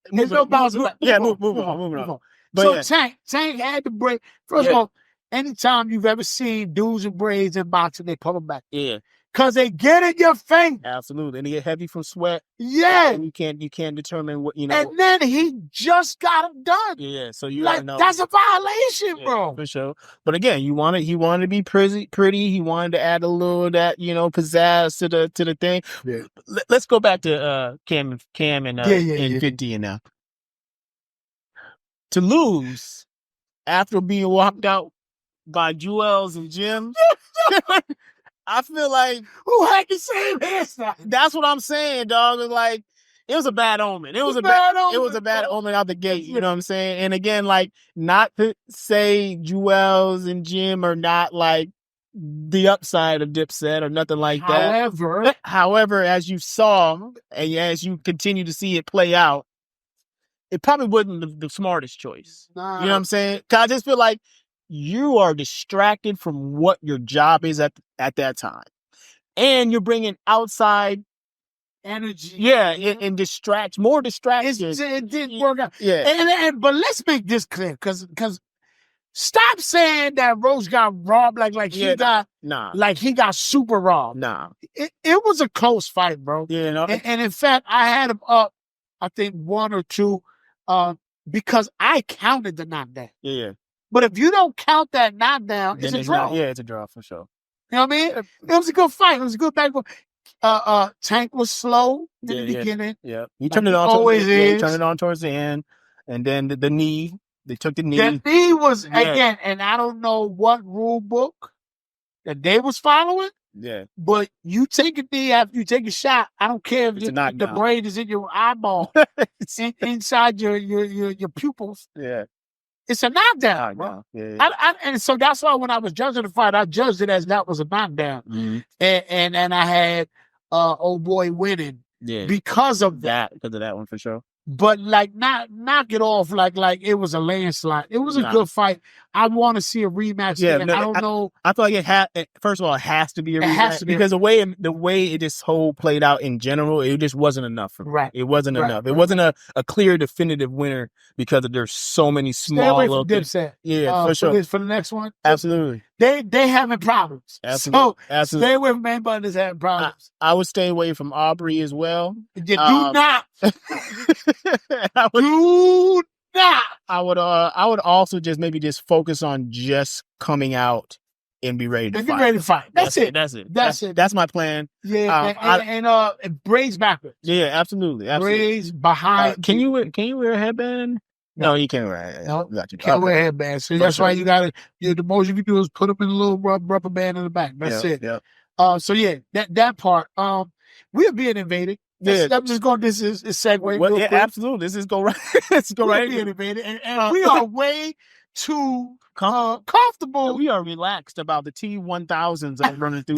move on. But so Tank had to break. First of all, anytime you've ever seen dudes in braids in boxing, they pull them back. Yeah. Cause they get in your face. Absolutely. And they get heavy from sweat. Yeah. And you can't determine what, And then he just got them done. Yeah. So you gotta know. That's a violation, bro. For sure. But again, he wanted to be pretty. He wanted to add a little of that, pizzazz to the thing. Yeah. Let's go back to Cam and 50 and now. To lose after being walked out by Jewels and Jim. I feel like who had the same hairstyle? That's what I'm saying, dog. It's like it was a bad omen. It was a bad omen out the gate. You know what I'm saying? And again, like not to say Jewels and Jim are not like the upside of Dipset or nothing like that. However, as you saw and as you continue to see it play out, it probably wasn't the smartest choice. Nah. You know what I'm saying? Cause I just feel like you are distracted from what your job is at that time, and you're bringing outside energy. Yeah, and more distractions. It didn't work out. Yeah, But let's make this clear, because stop saying that Roach got robbed he got super robbed. Nah. It was a close fight, bro. Yeah, no. And in fact, I had him up, I think 1 or 2, because I counted the knockdown. Yeah. But if you don't count that knockdown, it's a draw. It's a draw for sure. You know what I mean? It was a good fight. It was a good back. Tank was slow in the beginning. Yeah. He turned it on. Always is. He turned it on towards the end, and then the knee. They took the knee. The knee was again, and I don't know what rule book that they was following. Yeah. But you take a knee after you take a shot. I don't care if the brain is in your eyeball, inside your pupils. Yeah. It's a knockdown. Bro. Yeah. And so that's why when I was judging the fight, I judged it as that was a knockdown. Mm-hmm. And I had old boy winning because of that. Because of that one for sure. But not knock it off like it was a landslide. It was a good fight. I want to see a rematch. Yeah, I don't know. I feel like first of all, it has to be a rematch. It has to be because the way it this whole played out in general, it just wasn't enough for me. Right. It wasn't enough. It wasn't a clear definitive winner because there's so many small. Stay away from Dipset. Yeah, for sure. For the next one. Absolutely. They having problems. Absolutely. So stay away from anybody that's having problems. I would stay away from Aubrey as well. You do not. Do not. I would also just focus on just coming out and be ready to fight. That's it. That's my plan. Yeah, and braids backwards. Yeah, absolutely. Braids behind. Can you wear a headband? No, you can't wear a headband. No, can't wear a headband. So that's why you gotta. The most you can do is put them in a little rubber band in the back. That's it. Yeah. So yeah, that part. We're being invaded. I'm just going. This is segue. Well, absolutely. This is go right. Let's go right. Being invaded, and we are way too comfortable. We are relaxed about the T-1000s that are running through.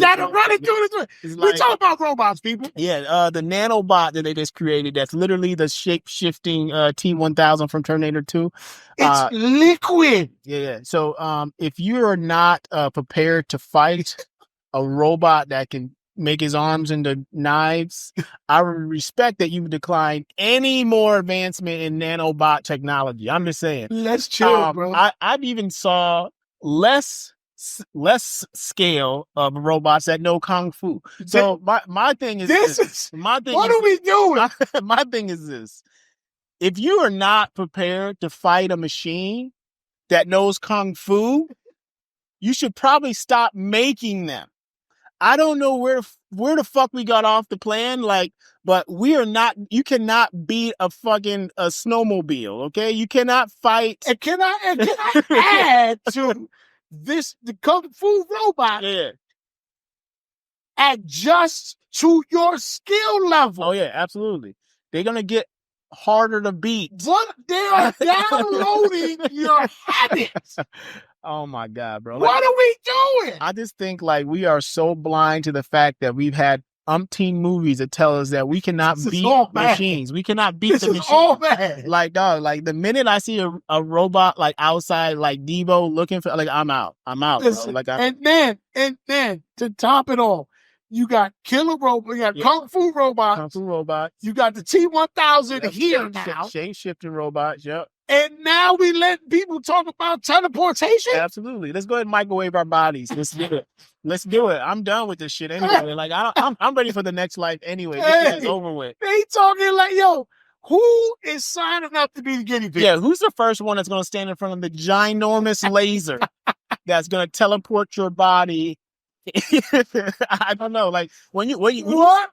We talk about robots, people. Yeah, the nanobot that they just created. That's literally the shape-shifting T-1000 from Terminator 2. It's liquid. Yeah. So, if you are not prepared to fight a robot that can make his arms into knives, I would respect that you would decline any more advancement in nanobot technology. I'm just saying. Let's chill, bro. I've even saw less scale of robots that know kung fu. So my thing is what are we doing? My thing is this: if you are not prepared to fight a machine that knows kung fu, you should probably stop making them. I don't know where the fuck we got off the plan, but we are not. You cannot beat a snowmobile, okay? You cannot fight. And can I add to this the kung fu robot? Yeah. Adjust to your skill level. Oh yeah, absolutely. They're gonna get harder to beat. What? They are downloading your habits. Oh my God, bro. What are we doing? I just think we are so blind to the fact that we've had umpteen movies that tell us that we cannot beat machines. We cannot beat the machines. This is all bad. Dog, the minute I see a robot outside Devo looking for I'm out. Listen, bro. And then to top it all, you got killer robot, you got kung fu robots. You got the T-1000 here now. Shape-shifting robots, yep. And now we let people talk about teleportation? Absolutely. Let's go ahead and microwave our bodies. Let's do it. I'm done with this shit anyway. I'm ready for the next life anyway. This shit is over with. They talking who is signing up to be the guinea pig? Yeah, who's the first one that's going to stand in front of the ginormous laser that's going to teleport your body? I don't know. What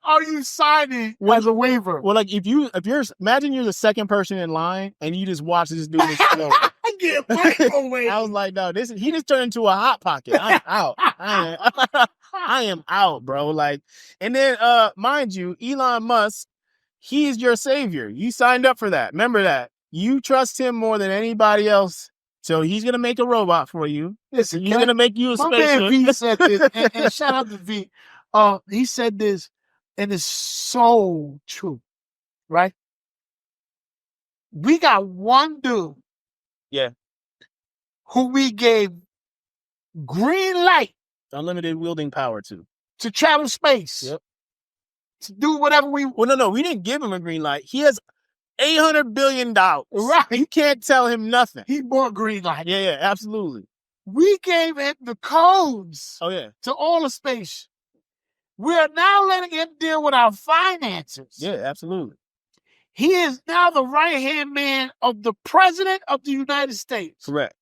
are you signing as a waiver? Well, if you're imagine you're the second person in line and you just watch this dude. I was like, no, he just turned into a hot pocket. I'm out. I am out, bro. And then mind you, Elon Musk, he is your savior. You signed up for that. Remember that. You trust him more than anybody else. So he's going to make a robot for you. Listen, he's going to make you a spaceship. My man V said this, and shout out to V. He said this, and it's so true, right? We got one dude, yeah, who we gave green light. Unlimited wielding power to travel space. Yep. To do whatever we. Well, no, we didn't give him a green light. He has $800 billion. Right. You can't tell him nothing. He bought green light. Yeah, absolutely. We gave him the codes. Oh yeah. To all the space. We are now letting him deal with our finances. Yeah, absolutely. He is now the right-hand man of the President of the United States. Correct.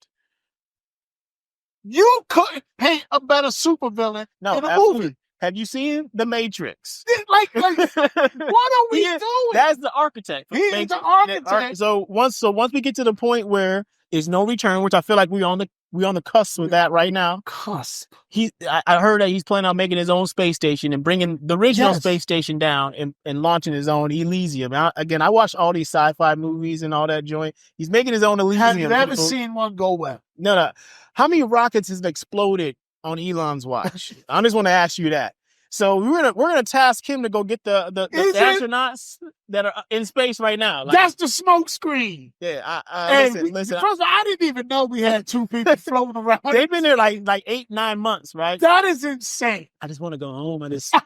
You couldn't paint a better supervillain in a movie. Have you seen The Matrix? Like what are we doing? That's the architect. He is the architect. So once we get to the point where there's no return, which I feel like we're on the cusp with that right now. Cusp. I heard that he's planning on making his own space station and bringing the original space station down and launching his own Elysium. I watched all these sci-fi movies and all that joint. He's making his own Elysium. Have you ever seen one go well? No. How many rockets has exploded on Elon's watch? I just want to ask you that. So we're gonna task him to go get the astronauts that are in space right now. Like, that's the smoke screen. Yeah, listen. First of all, I didn't even know we had two people floating around. They've been there like 8-9 months, right? That is insane. I just want to go home. I just signed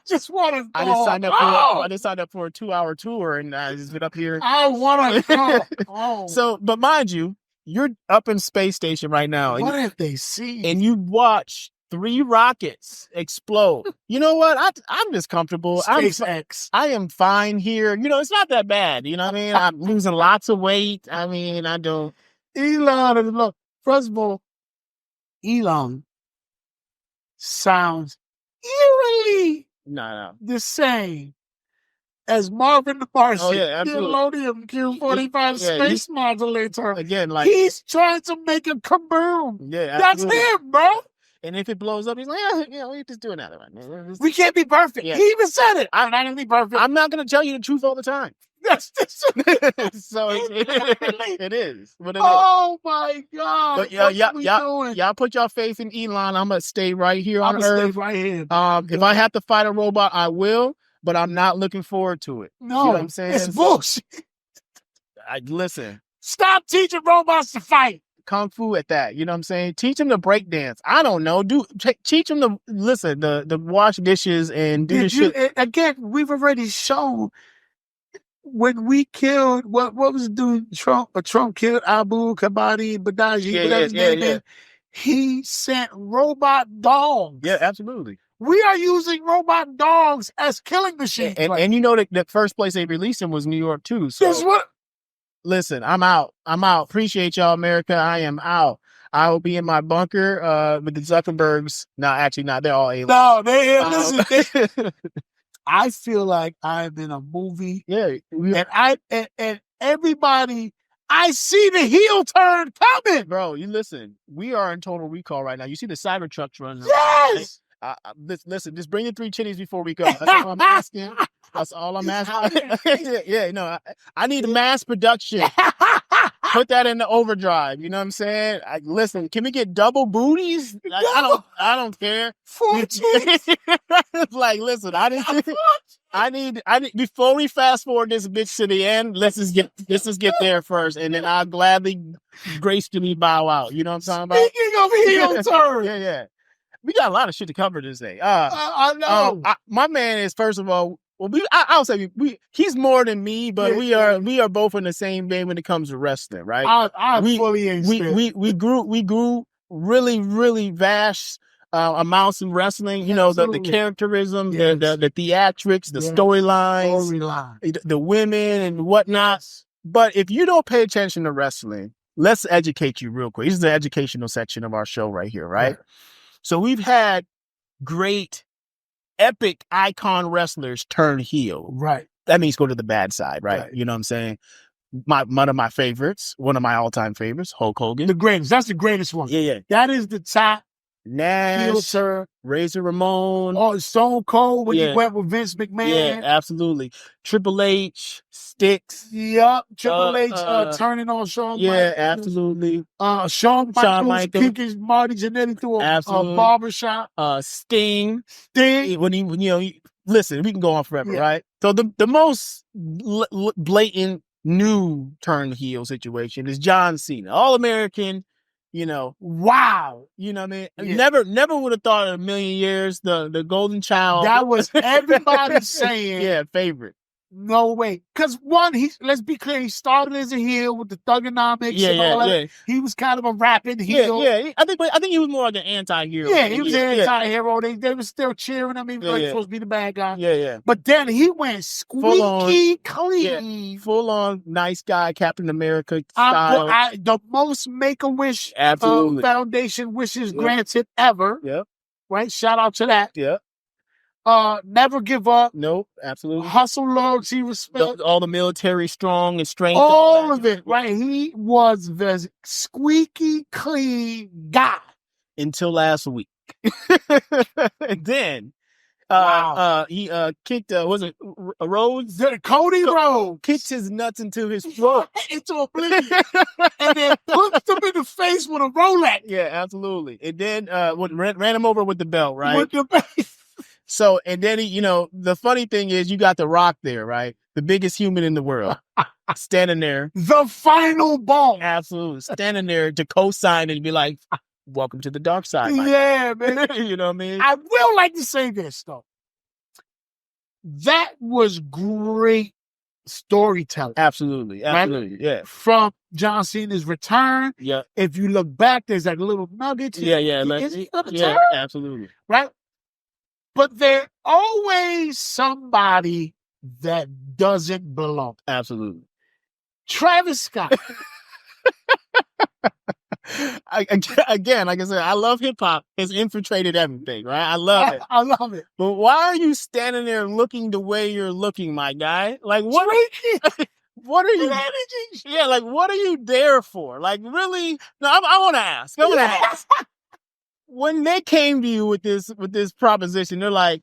up for a 2-hour tour, and I just been up here. I want to go home. So, but mind you, you're up in space station right now. What have they seen? And you watch 3 rockets explode. You know what? I'm just comfortable. SpaceX. I am fine here. You know, it's not that bad. You know what I mean? I'm losing lots of weight. I mean, I don't. Elon, first of all, Elon sounds eerily the same as Marvin the Martian. Oh, yeah, absolutely. The Q-45 space modulator. Again, like he's trying to make a kaboom. Yeah, that's him, bro. And if it blows up, he's like, we just do another one. We can't be perfect. Yeah. He even said it. I'm not going to be perfect. I'm not going to tell you the truth all the time. That's so it is. Oh my God. But y'all put your faith in Elon. I'm going to stay right here on Earth. Stay right here. If I have to fight a robot, I will, but I'm not looking forward to it. No, you know what I'm saying? It's bullshit. Listen. Stop teaching robots to fight. Kung Fu at that, you know what I'm saying? Teach them to break dance. I don't know. Teach them to listen, the wash dishes and do the shit. Again, we've already shown when we killed what was the dude Trump killed Abu Kabadi Badaji, whatever his name is. He sent robot dogs. Yeah, absolutely. We are using robot dogs as killing machines. And you know that the first place they released him was New York too. So that's what. Listen, I'm out. Appreciate y'all, America. I am out. I will be in my bunker with the Zuckerbergs. No, actually not. They're all aliens. No, listen. I feel like I'm in a movie. Yeah. And everybody, I see the heel turn coming. Bro, you listen. We are in total recall right now. You see the Cybertrucks running. Yes. Listen, just bring the 3 chitties before we go. That's all I'm asking. That's all I'm asking. I need mass production. Put that in the overdrive. You know what I'm saying? Listen, can we get double booties? I don't care. 14. Like, listen, I need before we fast forward this bitch to the end, let's just get there first, and then I'll gladly gracefully bow out. You know what I'm talking about? Speaking of heel turn. Yeah. We got a lot of shit to cover this day. I know. My man is, first of all, I'll say he's more than me, but we are both in the same vein when it comes to wrestling, right? I fully understand. We grew really, really vast amounts in wrestling. You know, the characterism, the theatrics, the storylines, the women and whatnot. But if you don't pay attention to wrestling, let's educate you real quick. This is the educational section of our show right here, right? So we've had great, epic icon wrestlers turn heel. Right. That means go to the bad side, right? You know what I'm saying? One of my favorites, one of my all-time favorites, Hulk Hogan. The greatest. That's the greatest one. Yeah. That is the top. Nash, Razor Ramon. Oh, Stone Cold when he went with Vince McMahon. Yeah, absolutely. Triple H, Styx. Yep. Triple H turning on Shawn Michaels. Yeah, absolutely. Shawn Michaels kicking Marty Jannetty through a barbershop. Sting. Listen, we can go on forever, right? So the most blatant new turn heel situation is John Cena. All-American, Wow. You know what I mean? Yeah. Never would have thought in a million years the golden child. That was everybody saying. Yeah, favorite. No way. Because one, let's be clear, he started as a heel with the Thugonomics and all that. He was kind of a rapping heel. Yeah. I think he was more like an anti-hero. Yeah, he was an anti-hero. They were still cheering him even though he was supposed to be the bad guy. Yeah. But then he went squeaky clean. Full on nice guy, Captain America style. The most Make-A-Wish Foundation wishes granted ever. Yep. Right? Shout out to that. Yep. Never give up. Nope, absolutely. Hustle, loyalty, respect. All the military strong and strength. All of it, right? He was the squeaky clean guy. Until last week. And then he kicked was it Rhodes? Cody Rhodes kicked his nuts into his throat. Into oblivion. And then punched him in the face with a Rolex. Yeah, absolutely. And then ran him over with the belt, right? With the belt. So, and then he, the funny thing is you got The Rock there, right? The biggest human in the world. Standing there. The final ball. Absolutely. Standing there to co-sign and be like, welcome to the dark side. Yeah, man. You know what I mean? I will like to say this, though. That was great storytelling. Absolutely. Right? Yeah. From John Cena's return. Yeah. If you look back, there's like little nuggets. Yeah. Absolutely. Right? But there's always somebody that doesn't belong. Absolutely. Travis Scott. Again, like I said, I love hip hop. It's infiltrated everything, right? I love it. I love it. But why are you standing there looking the way you're looking, my guy? Like what? What are you? Yeah, like what are you there for? Like really? No, I want to ask. I want to ask. When they came to you with this proposition, they're like,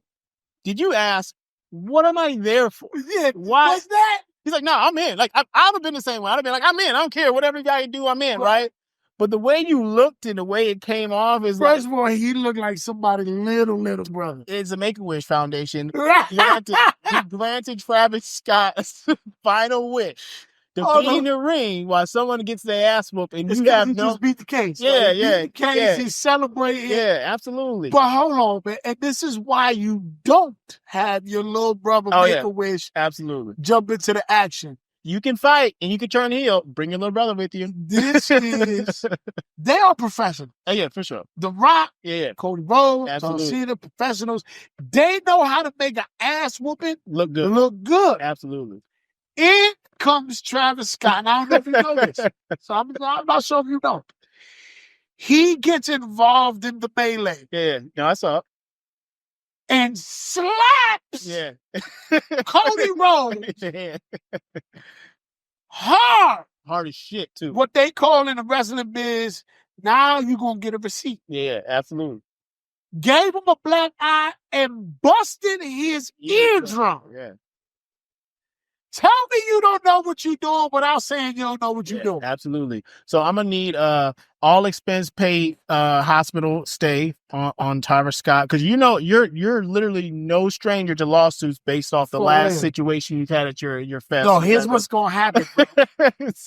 "Did you ask? What am I there for? Yeah, why?" What's that? He's like, "No, I'm in." Like I'd have been the same way. I'd have been like, "I'm in. I don't care. Whatever you gotta do, I'm in." Right? But the way you looked and the way it came off is first of all, he looked like somebody's little brother. It's a Make-A-Wish Foundation. He granted Travis Scott's final wish to be in the ring while someone gets their ass whooped and you have just beat the case. Yeah, Beat the case. He's celebrating. Yeah, absolutely. But hold on, man. And this is why you don't have your little brother Make-A-Wish jump into the action. You can fight and you can turn heel. Bring your little brother with you. This is, they are professionals. Oh, yeah, for sure. The Rock, Cody Rhodes, John Cena, professionals. They know how to make an ass whooping look good. Absolutely. In comes Travis Scott. And I don't know if you know this. So I'm not sure if you know. He gets involved in the melee. Yeah, no, I saw it. And slaps Cody Rhodes hard. Hard as shit, too. What they call in the wrestling biz, now you're going to get a receipt. Yeah, absolutely. Gave him a black eye and busted his eardrum. Yeah. Tell me you don't know what you're doing without saying you don't know what you're doing. Absolutely. So I'm gonna need all expense paid hospital stay on Travis Scott because you're literally no stranger to lawsuits based off the last situation you've had at your fest. No, here's what's gonna happen.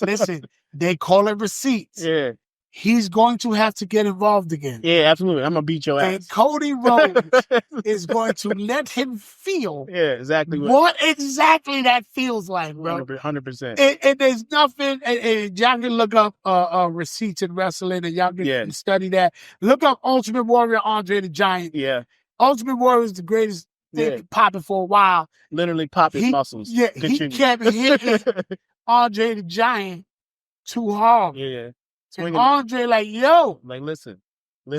Listen, they call it receipts. Yeah. He's going to have to get involved again. Yeah, absolutely. I'm gonna beat your ass. And Cody Rhodes is going to let him feel exactly what exactly that feels like, bro. 100%. And there's nothing, and y'all can look up receipts in wrestling and y'all can study that. Look up Ultimate Warrior Andre the Giant. Yeah. Ultimate Warrior is the greatest thing popping for a while. Literally popping muscles. Yeah, he kept hitting Andre the Giant too hard. Yeah. And Andre like, yo. Like, listen.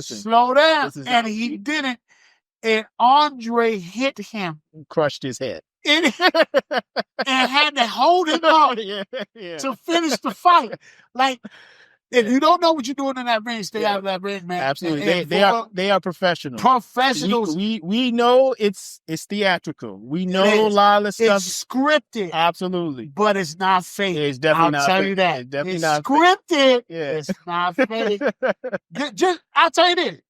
Slow down. And he didn't. And Andre hit him. Crushed his head. And had to hold him up to finish the fight. Like, if you don't know what you're doing in that ring, stay out of that ring, man. Absolutely. They are professionals. Professionals. We know it's theatrical. We know a lot of the stuff. It's scripted. Absolutely. But it's not fake. It's definitely not fake. I'll tell you that. It's definitely it's not scripted. Fake. Yeah. It's not fake. I'll tell you this.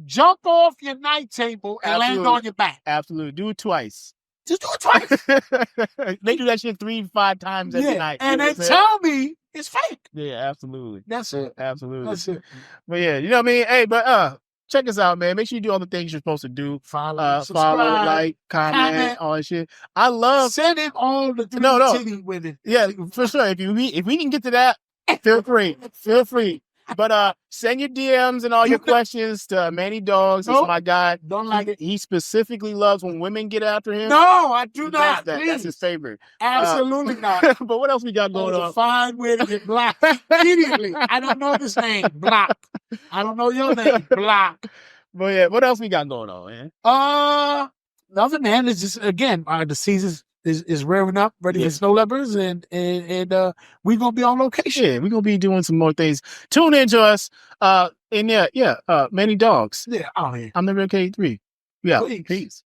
Jump off your night table and land on your back. Absolutely. Do it twice. Just do it twice. They do that shit 3-5 times every night. And they tell me it's fake. Yeah, absolutely. That's it. Absolutely. That's it. But yeah, you know what I mean? Hey, but check us out, man. Make sure you do all the things you're supposed to do. Follow, like, comment, all that shit. I love send him all the titty women. Yeah, for sure. If we can get to that, feel free. Feel free. But send your DMs and all your questions to Manny Dogs. He's my guy. Don't like it. He specifically loves when women get after him. No, I do not. That's his favorite. Absolutely not. But what else we got going on? Find way to get blocked immediately. I don't know this name. Block. I don't know your name. Block. But yeah, what else we got going on, man? Nothing, man. It's just again, the season is revving up, ready for snow leopards, and we're gonna be on location. Yeah, we're gonna be doing some more things. Tune in to us. And Manny Dogs. Yeah, out here. I'm the Real K3. Yeah, Please. peace.